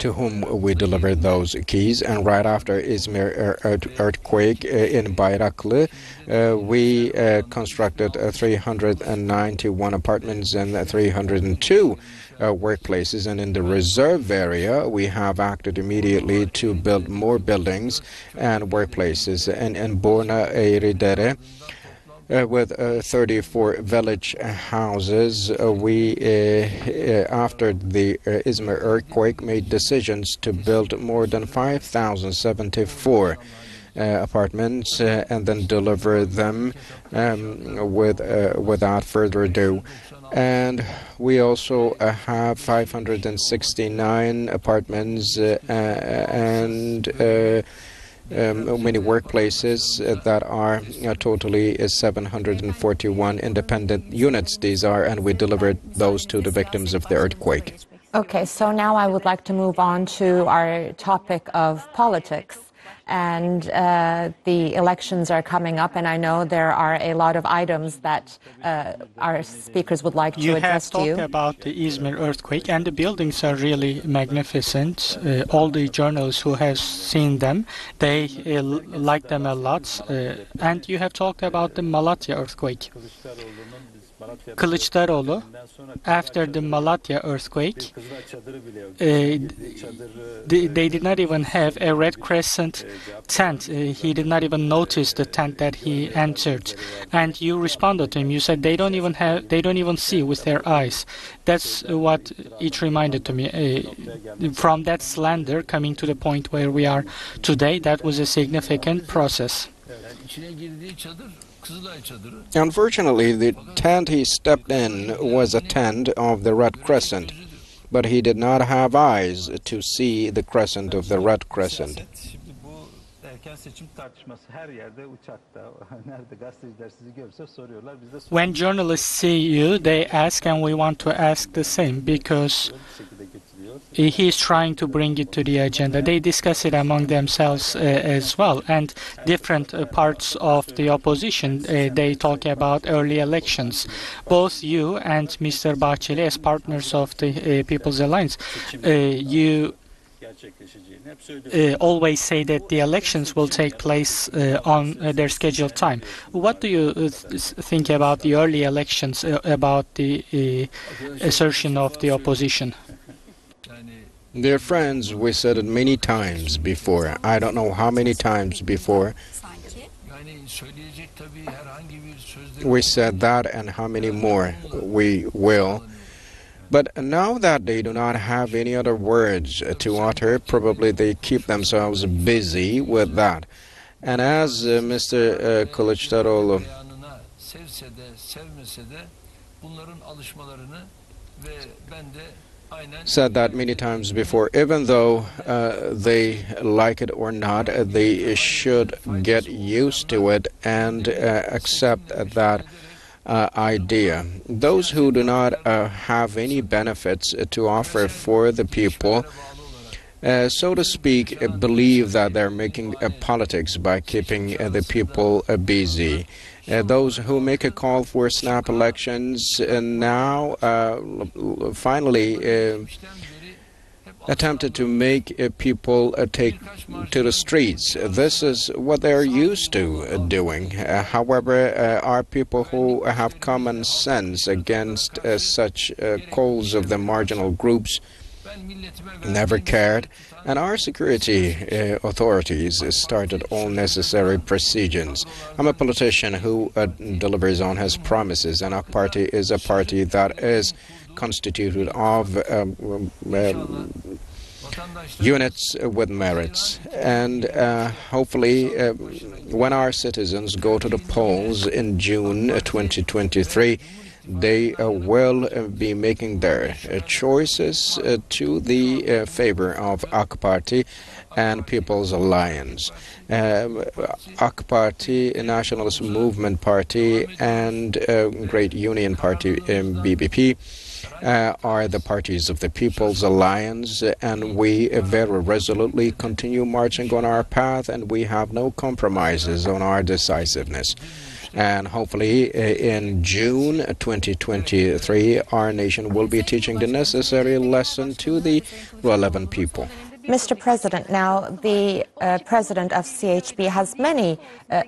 to whom we delivered those keys. And right after Izmir earthquake in Bayraklı, we constructed 391 apartments and 302 workplaces. And in the reserve area, we have acted immediately to build more buildings and workplaces. And in Borna Eğridere, with 34 village houses, we, after the Izmir earthquake, made decisions to build more than 5,074 apartments and then deliver them without further ado. And we also have 569 apartments and many workplaces that are totally 741 independent units. These are, and we delivered those to the victims of the earthquake. Okay, so now I would like to move on to our topic of politics. And the elections are coming up, and I know there are a lot of items that our speakers would like to address to you. You have talked about the Izmir earthquake, and the buildings are really magnificent. All the journalists who have seen them, they like them a lot. And you have talked about the Malatya earthquake. Kılıçdaroğlu, after the Malatya earthquake, they did not even have a Red Crescent tent. He did not even notice the tent that he entered. And you responded to him. You said they don't even see with their eyes. That's what it reminded to me. From that slander coming to the point where we are today, that was a significant process. Unfortunately, the tent he stepped in was a tent of the Red Crescent, but he did not have eyes to see the crescent of the Red Crescent. When journalists see you, they ask, and we want to ask the same, because he is trying to bring it to the agenda. They discuss it among themselves as well, and different parts of the opposition, they talk about early elections. Both you and Mr. Bahçeli, as partners of the People's Alliance, you always say that the elections will take place on their scheduled time. What do you think about the early elections, about the assertion of the opposition? Dear friends, we said it many times before. I don't know how many times before. We said that, and how many more we will. But now that they do not have any other words to utter, probably they keep themselves busy with that. And as Mr. Kılıçdaroğlu said that many times before, even though they like it or not, they should get used to it and accept that idea. Those who do not have any benefits to offer for the people, so to speak, believe that they're making politics by keeping the people busy. Those who make a call for snap elections now finally attempted to make people take to the streets. This is what they're used to doing. However, our people who have common sense against such calls of the marginal groups never cared, and our security authorities started all necessary procedures. I'm a politician who delivers on his promises, and our party is a party that is constituted of units with merits. And hopefully, when our citizens go to the polls in June 2023, they will be making their choices to the favor of AK Party and People's Alliance. AK Party, Nationalist Movement Party, and Great Union Party, BBP, are the parties of the People's Alliance, and we very resolutely continue marching on our path, and we have no compromises on our decisiveness. And hopefully in June 2023, our nation will be teaching the necessary lesson to the relevant people. Mr. President, now the president of CHP has many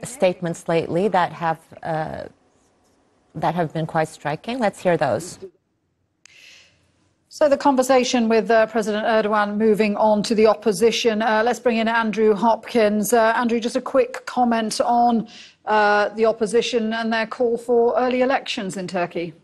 statements lately that have been quite striking. Let's hear those. So the conversation with President Erdogan moving on to the opposition. Let's bring in Andrew Hopkins. Andrew, just a quick comment on the opposition and their call for early elections in Turkey.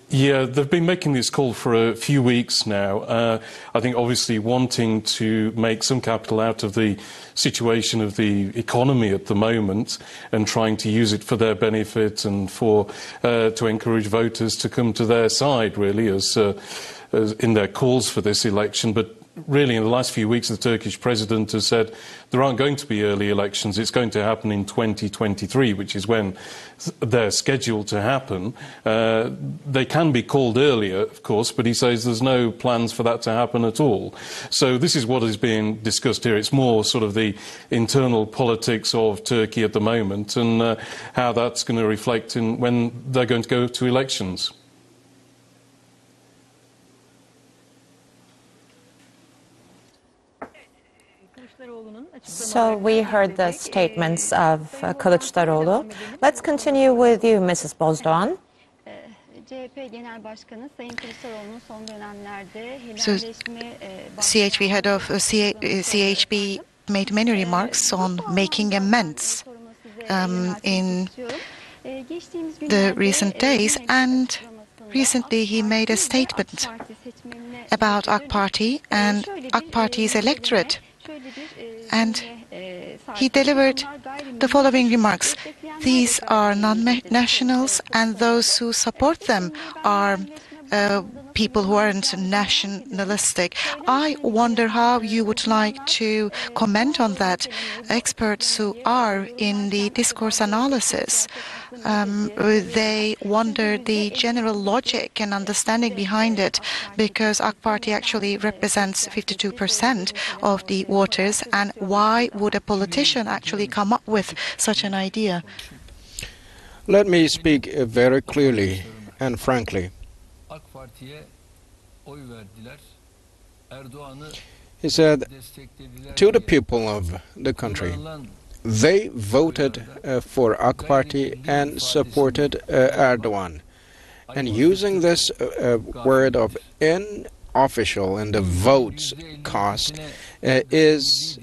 Yeah, they've been making this call for a few weeks now. I think obviously wanting to make some capital out of the situation of the economy at the moment and trying to use it for their benefit and for to encourage voters to come to their side, really, as in their calls for this election. But really, in the last few weeks, the Turkish president has said there aren't going to be early elections. It's going to happen in 2023, which is when they're scheduled to happen. They can be called earlier, of course, but he says there's no plans for that to happen at all. So this is what is being discussed here. It's more sort of the internal politics of Turkey at the moment and how that's going to reflect in when they're going to go to elections. So we heard the statements of Kılıçdaroğlu. Let's continue with you, Mrs. Bozdoğan. So, CHP head of CHP made many remarks on making amends in the recent days, and recently he made a statement about AK Party and AK Party's electorate. And he delivered the following remarks. These are non-nationals, and those who support them are people who aren't nationalistic. I wonder how you would like to comment on that. Experts who are in the discourse analysis, they wonder the general logic and understanding behind it, because AK Party actually represents 52% of the voters, and why would a politician actually come up with such an idea? Let me speak very clearly and frankly. He said to the people of the country, they voted for AK Party and supported Erdogan. And using this word of unofficial in the votes cast is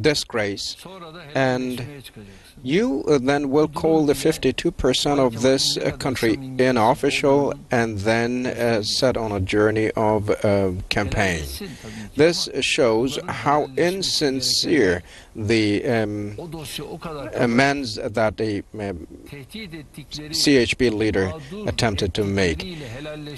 disgrace, and you then will call the 52% of this country unofficial and then set on a journey of campaign. This shows how insincere the amends that the CHP leader attempted to make.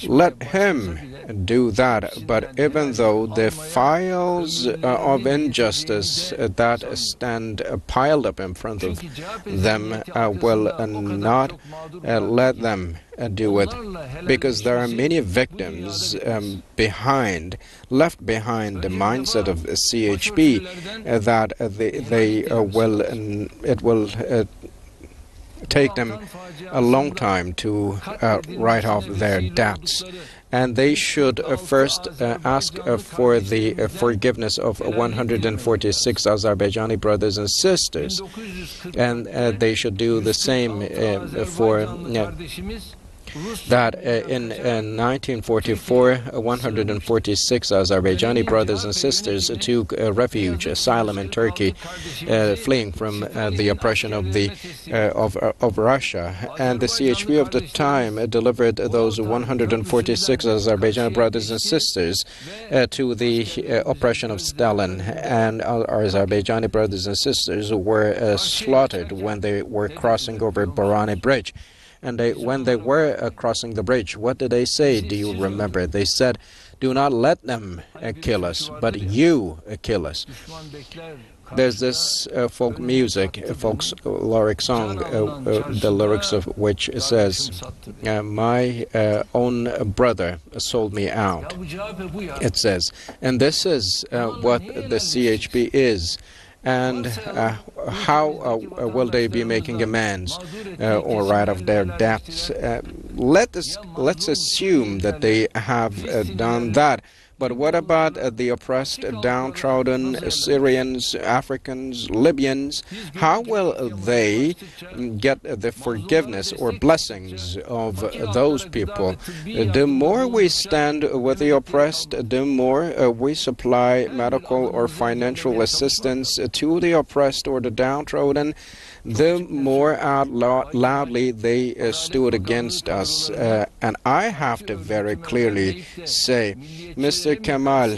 Let him do that, but even though the files of injustice that stand piled up in front of them will not let them do it, because there are many victims left behind the mindset of CHP that it will take them a long time to write off their debts. And they should first ask for the forgiveness of 146 Azerbaijani brothers and sisters, and they should do the same for that in 1944, 146 Azerbaijani brothers and sisters took refuge, asylum in Turkey, fleeing from the oppression of Russia. And the CHP of the time delivered those 146 Azerbaijani brothers and sisters to the oppression of Stalin. And our Azerbaijani brothers and sisters were slaughtered when they were crossing over Barani Bridge. And when they were crossing the bridge, what did they say? Do you remember? They said, "Do not let them kill us, but you kill us." There's this folk music, a folkloric song, the lyrics of which says, my own brother sold me out, it says. And this is what the CHP is. And how will they be making amends or right of their debts? Let's assume that they have done that. But what about the oppressed, downtrodden Syrians, Africans, Libyans? How will they get the forgiveness or blessings of those people? The more we stand with the oppressed, the more we supply medical or financial assistance to the oppressed or the downtrodden, the more out loudly they stood against us. And I have to very clearly say, Mr. Kemal,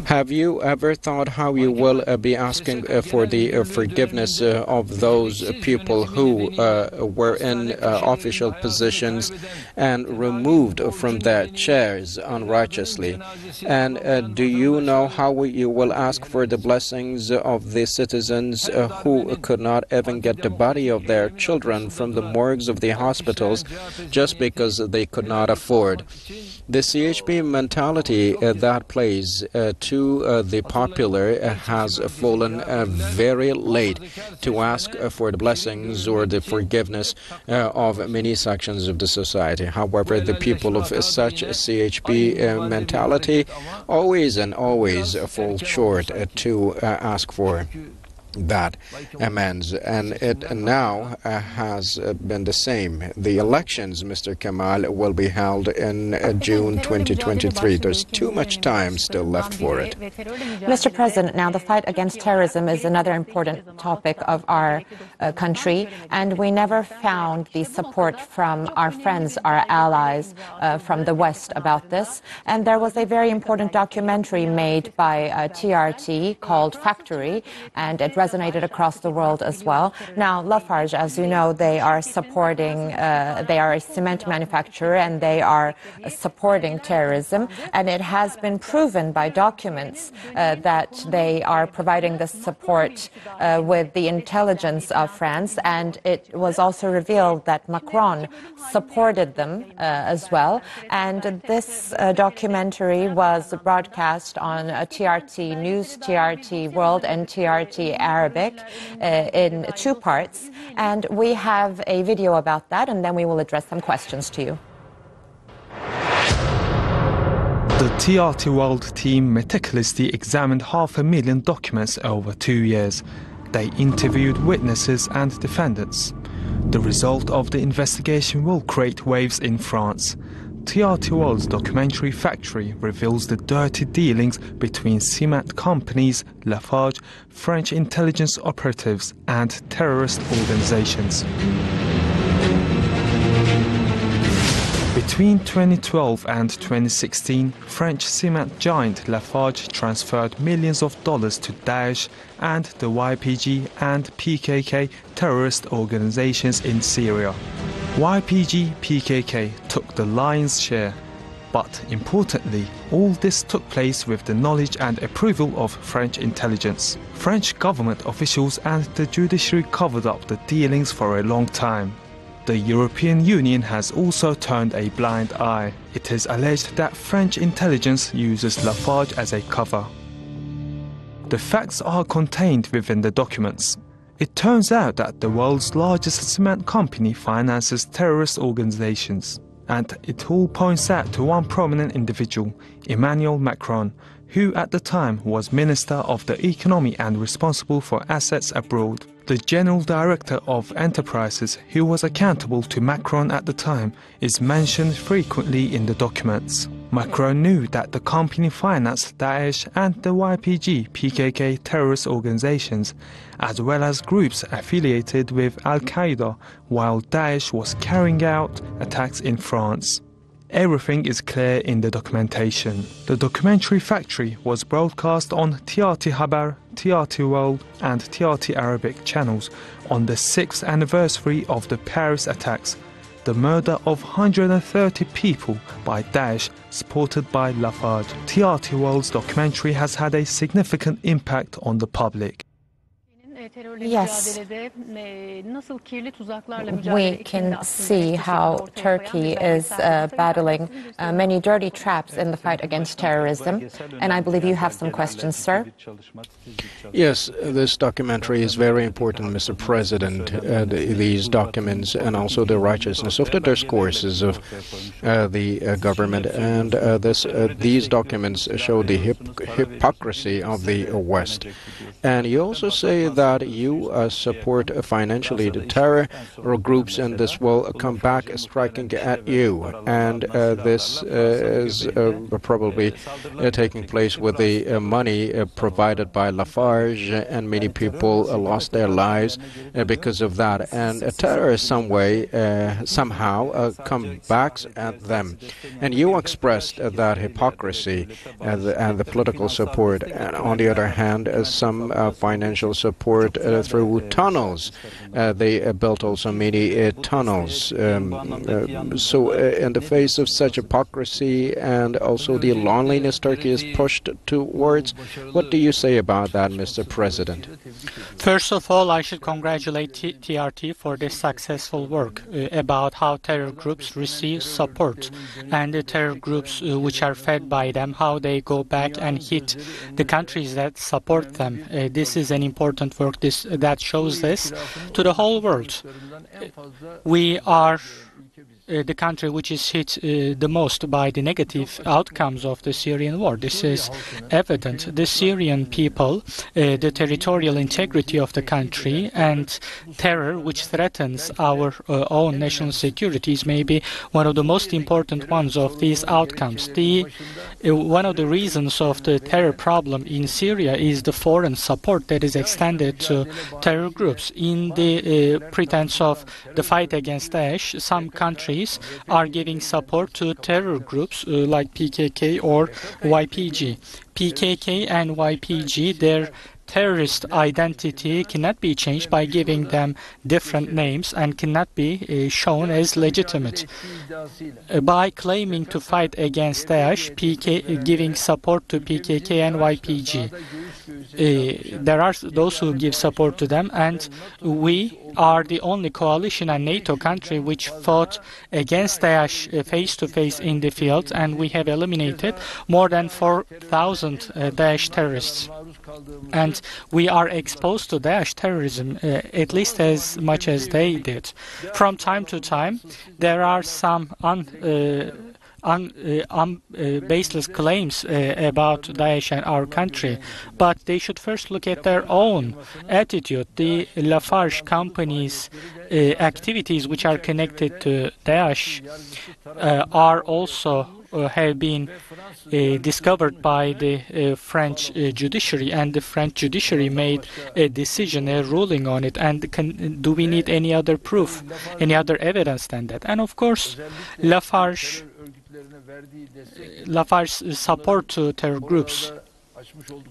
have you ever thought how you will be asking for the forgiveness of those people who were in official positions and removed from their chairs unrighteously? And do you know how you will ask for the blessings of the citizens who could not even get the body of their children from the morgues of the hospitals just because they could not afford? The CHP mentality that plays to the popular has fallen very late to ask for the blessings or the forgiveness of many sections of the society. However, the people of such a CHP mentality always and always fall short to ask for that amends, and it now has been the same. The elections, Mr. Kemal, will be held in June 2023. There's too much time still left for it. Mr. President, now the fight against terrorism is another important topic of our country, and we never found the support from our friends, our allies from the West about this. And there was a very important documentary made by TRT called Factory, and it resonated across the world as well. Now, Lafarge, as you know, they are supporting, they are a cement manufacturer and they are supporting terrorism. And it has been proven by documents that they are providing this support with the intelligence of France. And it was also revealed that Macron supported them as well. And this documentary was broadcast on TRT News, TRT World, and TRT Arabic in two parts, and we have a video about that, and then we will address some questions to you. The TRT World team meticulously examined 500,000 documents over 2 years. They interviewed witnesses and defendants. The result of the investigation will create waves in France. TRT World's documentary Factory reveals the dirty dealings between cement companies, Lafarge, French intelligence operatives and terrorist organizations. Between 2012 and 2016, French cement giant Lafarge transferred millions of dollars to Daesh and the YPG and PKK terrorist organizations in Syria. YPG-PKK took the lion's share, but importantly, all this took place with the knowledge and approval of French intelligence. French government officials and the judiciary covered up the dealings for a long time. The European Union has also turned a blind eye. It is alleged that French intelligence uses Lafarge as a cover. The facts are contained within the documents. It turns out that the world's largest cement company finances terrorist organizations. And it all points out to one prominent individual, Emmanuel Macron, who at the time was Minister of the Economy and responsible for assets abroad. The General Director of Enterprises, who was accountable to Macron at the time, is mentioned frequently in the documents. Macron knew that the company financed Daesh and the YPG-PKK terrorist organizations, as well as groups affiliated with Al-Qaeda, while Daesh was carrying out attacks in France. Everything is clear in the documentation. The documentary Factory was broadcast on TRT Haber, TRT World and TRT Arabic channels on the 6th anniversary of the Paris attacks. the murder of 130 people by Daesh, supported by Lafarge. TRT World's documentary has had a significant impact on the public. Yes, we can see how Turkey is battling many dirty traps in the fight against terrorism. And I believe you have some questions, sir. Yes, this documentary is very important, Mr. President. These documents and also the righteousness of the discourses of the government. And these documents show the hypocrisy of the West. And you also say that you support financially the terror groups, and this will come back striking at you. And this is probably taking place with the money provided by Lafarge, and many people lost their lives because of that. And terror somehow comes back at them. And you expressed that hypocrisy and the political support. And on the other hand, some financial support through tunnels. They built also many tunnels. So in the face of such hypocrisy and also the loneliness Turkey is pushed towards, what do you say about that, Mr. President? First of all, I should congratulate TRT for this successful work about how terror groups receive support and the terror groups which are fed by them, how they go back and hit the countries that support them. This is an important work that shows this to the whole world. We are the country which is hit the most by the negative outcomes of the Syrian war. This is evident. The Syrian people, the territorial integrity of the country, and terror which threatens our own national security is maybe one of the most important ones of these outcomes. One of the reasons of the terror problem in Syria is the foreign support that is extended to terror groups. In the pretense of the fight against Daesh, some countries are giving support to terror groups like PKK or YPG. PKK and YPG, their terrorist identity cannot be changed by giving them different names and cannot be shown as legitimate. By claiming to fight against Daesh, giving support to PKK and YPG. There are those who give support to them, and we are the only coalition and NATO country which fought against Daesh face-to-face in the field, and we have eliminated more than 4,000 Daesh terrorists. And we are exposed to Daesh terrorism at least as much as they did. From time to time, there are some baseless claims about Daesh and our country, but they should first look at their own attitude. The Lafarge company's activities which are connected to Daesh are also have been discovered by the French judiciary, and the French judiciary made a decision, a ruling on it. And do we need any other proof, any other evidence than that? And of course, Lafarge's support to terror groups.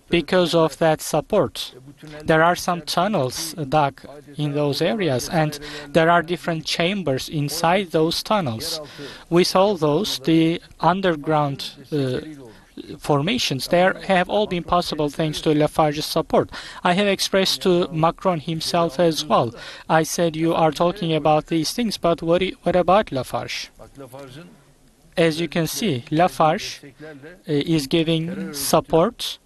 Because of that support, there are some tunnels dug in those areas, and there are different chambers inside those tunnels. With all those, the underground formations there have all been possible thanks to Lafarge's support. I have expressed to Macron himself as well. I said, you are talking about these things, but what about Lafarge? As you can see, Lafarge is giving support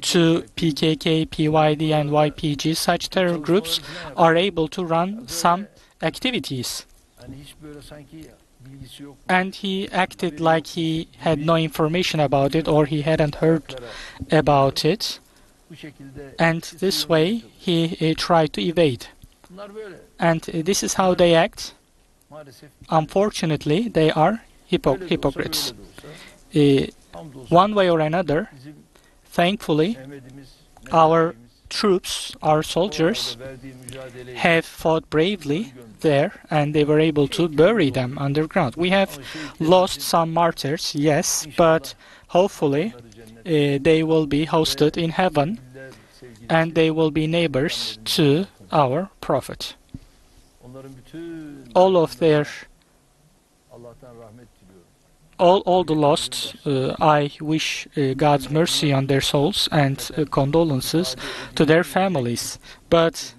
to PKK, PYD and YPG. Such terror groups are able to run some activities. And he acted like he had no information about it, or he hadn't heard about it. And this way he tried to evade. And this is how they act. Unfortunately, they are hypocrites. One way or another, thankfully, our troops, our soldiers, have fought bravely there, and they were able to bury them underground. We have lost some martyrs, yes, but hopefully they will be hosted in heaven, and they will be neighbors to our Prophet. all of their all the lost, I wish God's mercy on their souls and condolences to their families. But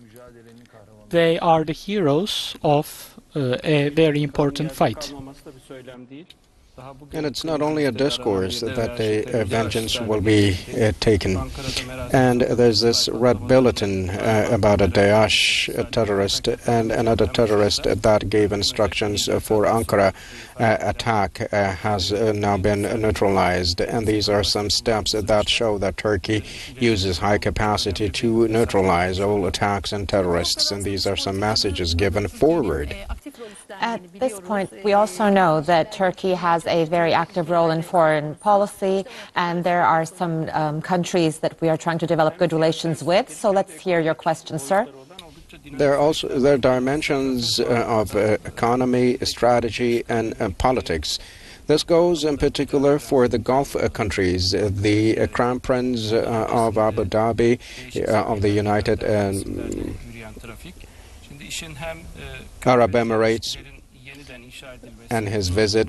they are the heroes of a very important fight. And it's not only a discourse that a vengeance will be taken. And there's this red bulletin about a Daesh terrorist and another terrorist that gave instructions for Ankara attack has now been neutralized. And these are some steps that show that Turkey uses high capacity to neutralize all attacks and terrorists. And these are some messages given forward. At this point, we also know that Turkey has a very active role in foreign policy, and there are some countries that we are trying to develop good relations with. So let's hear your question, sir. There are dimensions of economy, strategy, and politics. This goes in particular for the Gulf countries. The Crown Prince of Abu Dhabi, of the United Arab Emirates, and his visit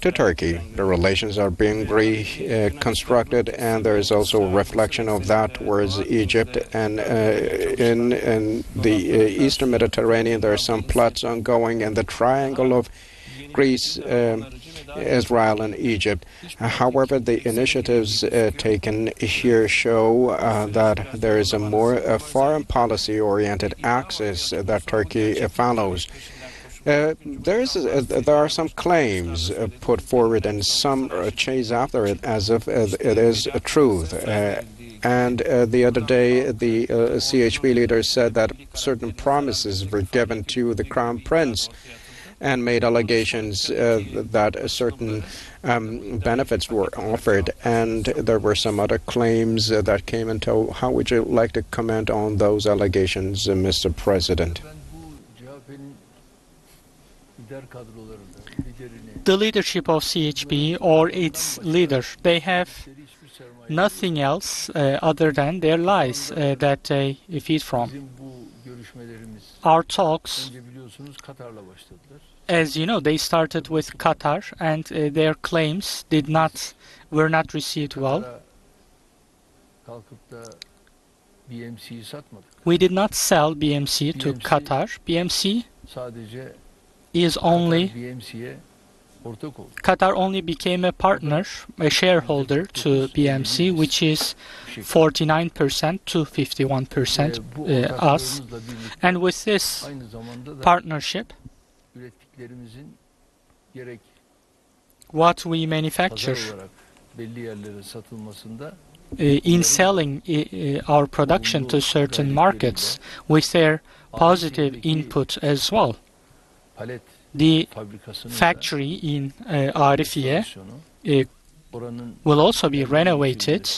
to Turkey. The relations are being reconstructed, and there is also a reflection of that towards Egypt. And in the Eastern Mediterranean, there are some plots ongoing in the triangle of Greece, Israel, and Egypt. However, the initiatives taken here show that there is a more foreign policy-oriented axis that Turkey follows. There are some claims put forward, and some chase after it as if it is a truth. And the other day, the CHP leader said that certain promises were given to the Crown Prince and made allegations that certain benefits were offered. And there were some other claims that came into. How would you like to comment on those allegations, Mr. President? The leadership of CHP or its leader, they have nothing else other than their lies that they feed from. Our talks, as you know, they started with Qatar, and their claims were not received well. We did not sell BMC to Qatar. BMC is only Qatar only became a partner, a shareholder to BMC, which is 49% to 51% us. And with this partnership, what we manufacture in selling our production to certain markets with their positive input as well. The factory in Arifiye will also be renovated,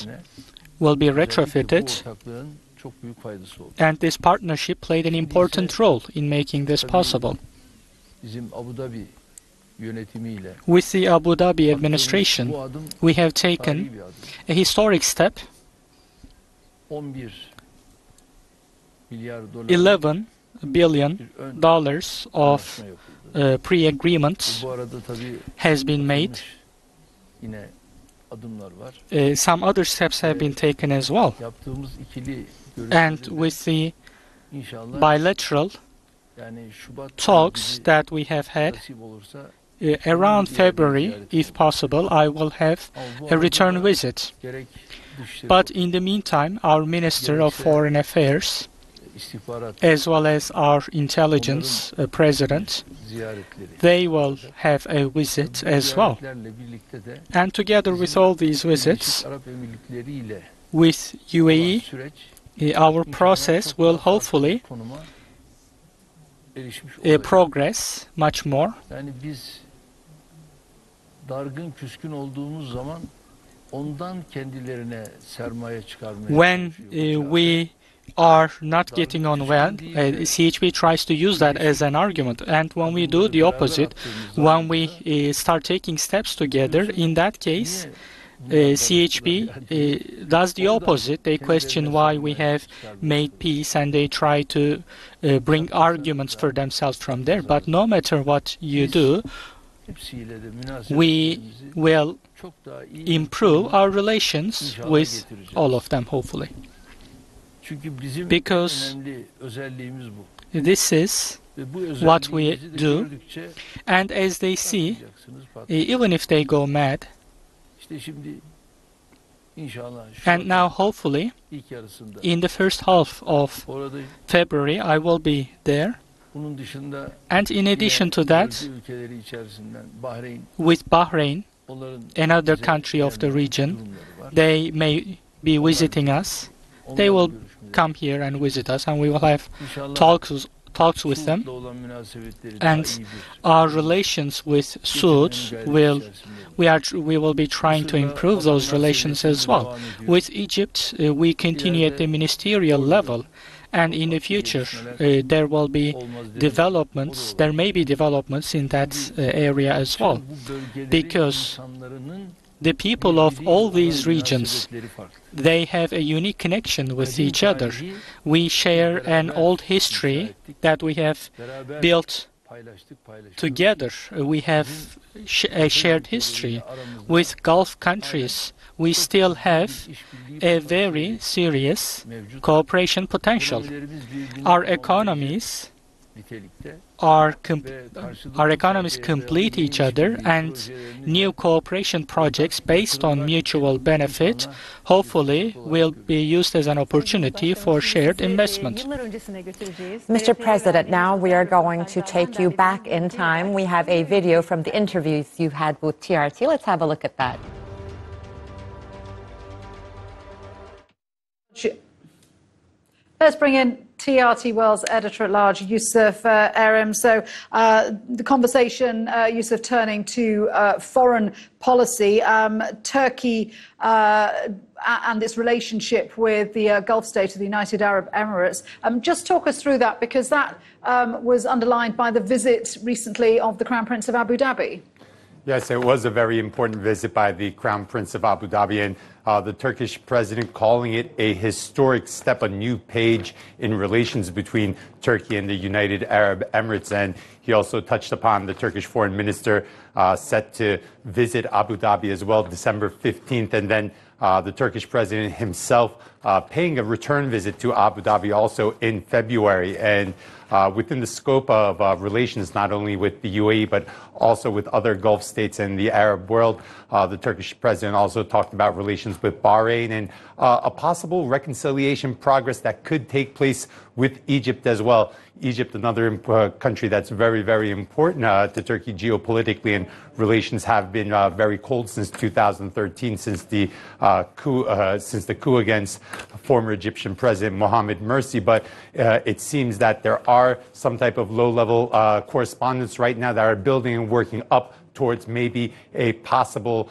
will be retrofitted, and this partnership played an important role in making this possible. With the Abu Dhabi administration, we have taken a historic step. $11 billion of pre-agreement has been made. Some other steps have been taken as well. And with the bilateral talks that we have had, around February, if possible, I will have a return visit. But in the meantime, our Minister of Foreign Affairs, as well as our intelligence president, they will have a visit as well. And together with all these visits, with UAE, our process will hopefully progress much more. When we are not getting on well, CHP tries to use that as an argument. And when we do the opposite, when we start taking steps together, in that case, CHP does the opposite. They question why we have made peace, and they try to bring arguments for themselves from there. But no matter what you do, we will improve our relations with all of them, hopefully. Because this is what we do, and as they see, even if they go mad, and now hopefully in the first half of February I will be there, and in addition to that, with Bahrain, another country of the region, they may be visiting us. They will come here and visit us, and we will have talks with them, and our relations with Sud we will be trying to improve those relations as well. With Egypt, we continue at the ministerial level, and in the future there will be developments. There may be developments in that area as well, because the people of all these regions, they have a unique connection with each other. We share an old history that we have built together. We have a shared history with Gulf countries. We still have a very serious cooperation potential. Our economies complete each other, and new cooperation projects based on mutual benefit hopefully will be used as an opportunity for shared investment. Mr. President, now we are going to take you back in time. We have a video from the interviews you had with TRT. Let's have a look at that. Let's bring in TRT World's editor-at-large, Yusuf Erim. So the conversation, Yusuf, turning to foreign policy, Turkey and its relationship with the Gulf state of the United Arab Emirates. Just talk us through that, because that was underlined by the visit recently of the Crown Prince of Abu Dhabi. Yes, it was a very important visit by the Crown Prince of Abu Dhabi, and the Turkish president calling it a historic step, a new page in relations between Turkey and the United Arab Emirates. And he also touched upon the Turkish foreign minister set to visit Abu Dhabi as well, December 15th, and then the Turkish president himself paying a return visit to Abu Dhabi also in February. And within the scope of relations, not only with the UAE, but also with other Gulf states and the Arab world, the Turkish president also talked about relations with Bahrain and a possible reconciliation progress that could take place with Egypt as well. Egypt, another country that's very, very important to Turkey geopolitically, and relations have been very cold since 2013, since the coup against former Egyptian President Mohamed Morsi. But it seems that there are some type of low-level correspondence right now that are building and working up towards maybe a possible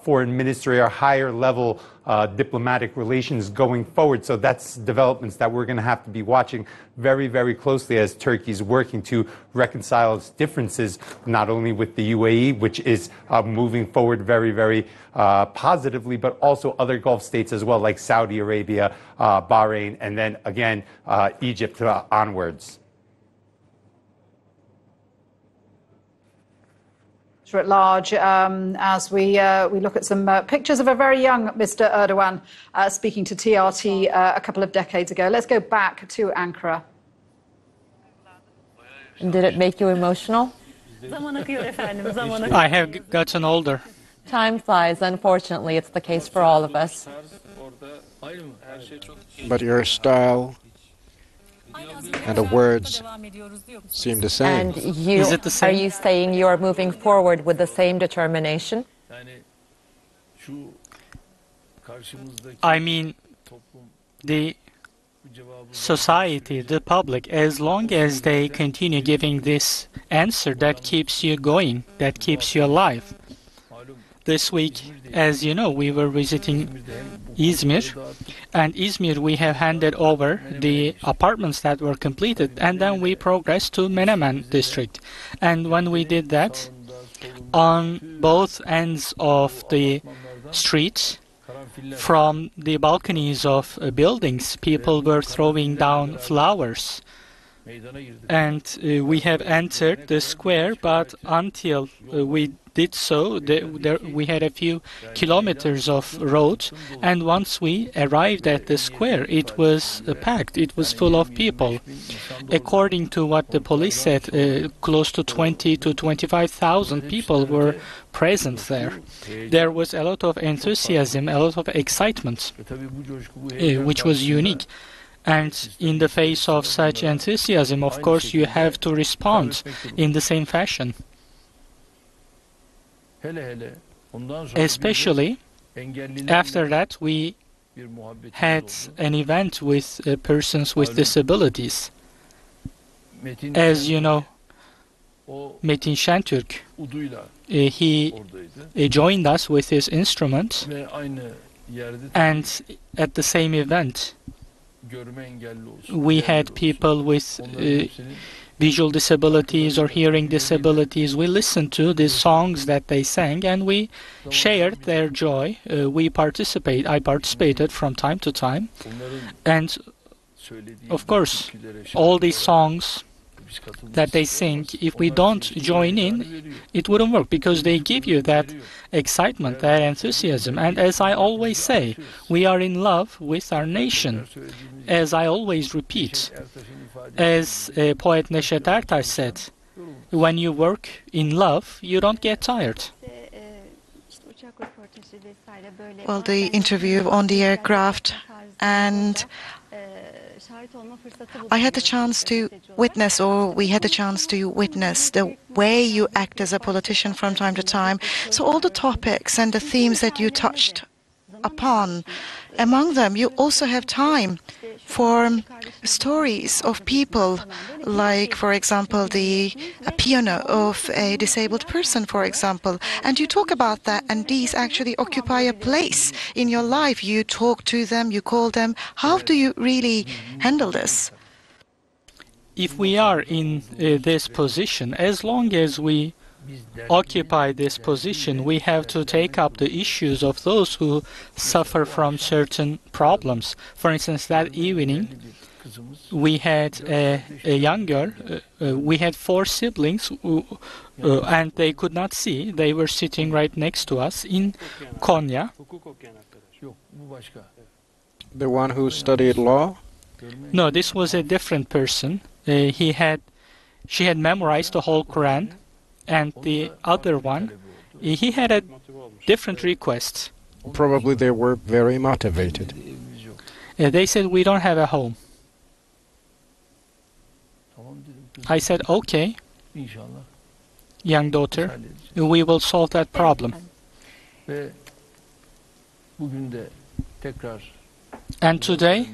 foreign ministry or higher level diplomatic relations going forward. So that's developments that we're going to have to be watching very, very closely as Turkey's working to reconcile its differences, not only with the UAE, which is moving forward very, very positively, but also other Gulf states as well, like Saudi Arabia, Bahrain, and then again, Egypt onwards. At large, as we look at some pictures of a very young Mr. Erdogan speaking to TRT a couple of decades ago. Let's go back to Ankara. Did it make you emotional? I have gotten older. Time flies. Unfortunately, it's the case for all of us. But your style and the words seem the same. And you, is it the same? Are you saying you are moving forward with the same determination? I mean, the society, the public, as long as they continue giving this answer, that keeps you going, that keeps you alive. This week, as you know, we were visiting Izmir, and Izmir we have handed over the apartments that were completed, and then we progressed to Menemen district. And when we did that, on both ends of the streets. From the balconies of buildings, people were throwing down flowers. And we have entered the square, but until we did so, we had a few kilometers of road, and once we arrived at the square, it was packed, it was full of people. According to what the police said, close to 20 to 25,000 people were present there. There was a lot of enthusiasm, a lot of excitement, which was unique. And in the face of such enthusiasm, of course, you have to respond in the same fashion. Especially after that, we had an event with persons with disabilities. As you know, Metin Şentürk, he joined us with his instrument, and at the same event, we had people with visual disabilities or hearing disabilities. We listened to the songs that they sang, and we shared their joy. I participated from time to time, and of course, all these songs that they sing, if we don't join in, it wouldn't work, because they give you that excitement, that enthusiasm. And as I always say, we are in love with our nation. As I always repeat, as poet Neşet Ertaş said, when you work in love, you don't get tired. Well, the interview on the aircraft, and I had the chance to witness, or we had the chance to witness, the way you act as a politician from time to time. So all the topics and the themes that you touched upon, among them you also have time for stories of people, like, for example, a piano of a disabled person, for example. And you talk about that, and these actually occupy a place in your life. You talk to them, you call them. How do you really handle this? If we are in this position, as long as we occupy this position, we have to take up the issues of those who suffer from certain problems. For instance, that evening, we had a young girl. We had 4 siblings, and they could not see. They were sitting right next to us in Konya. The one who studied law? No, this was a different person. She had memorized the whole Quran, and the other one, he had a different request. Probably they were very motivated. They said, we don't have a home. I said, okay, young daughter, we will solve that problem. And today,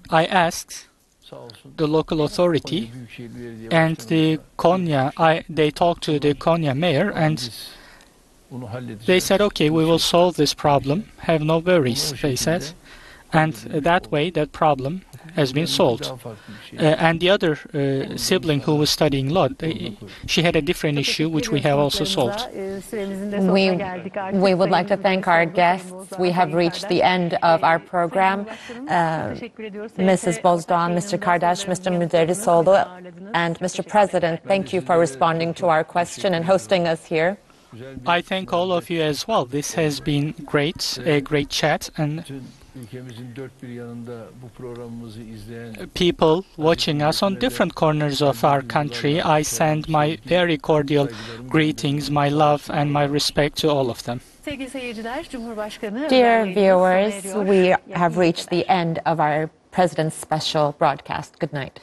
I asked the local authority and the Konya, they talked to the Konya mayor, and they said, okay, we will solve this problem, have no worries, they said. And that way, that problem has been solved. And the other sibling who was studying law, she had a different issue, which we have also solved. We would like to thank our guests. We have reached the end of our program. Mrs. Bozdoğan, Mr. Kardeş, Mr. Müderrisoğlu, and Mr. President, thank you for responding to our question and hosting us here. I thank all of you as well. This has been great, a great chat, and people watching us on different corners of our country, I send my very cordial greetings, my love and my respect to all of them. Dear viewers, we have reached the end of our President's special broadcast. Good night.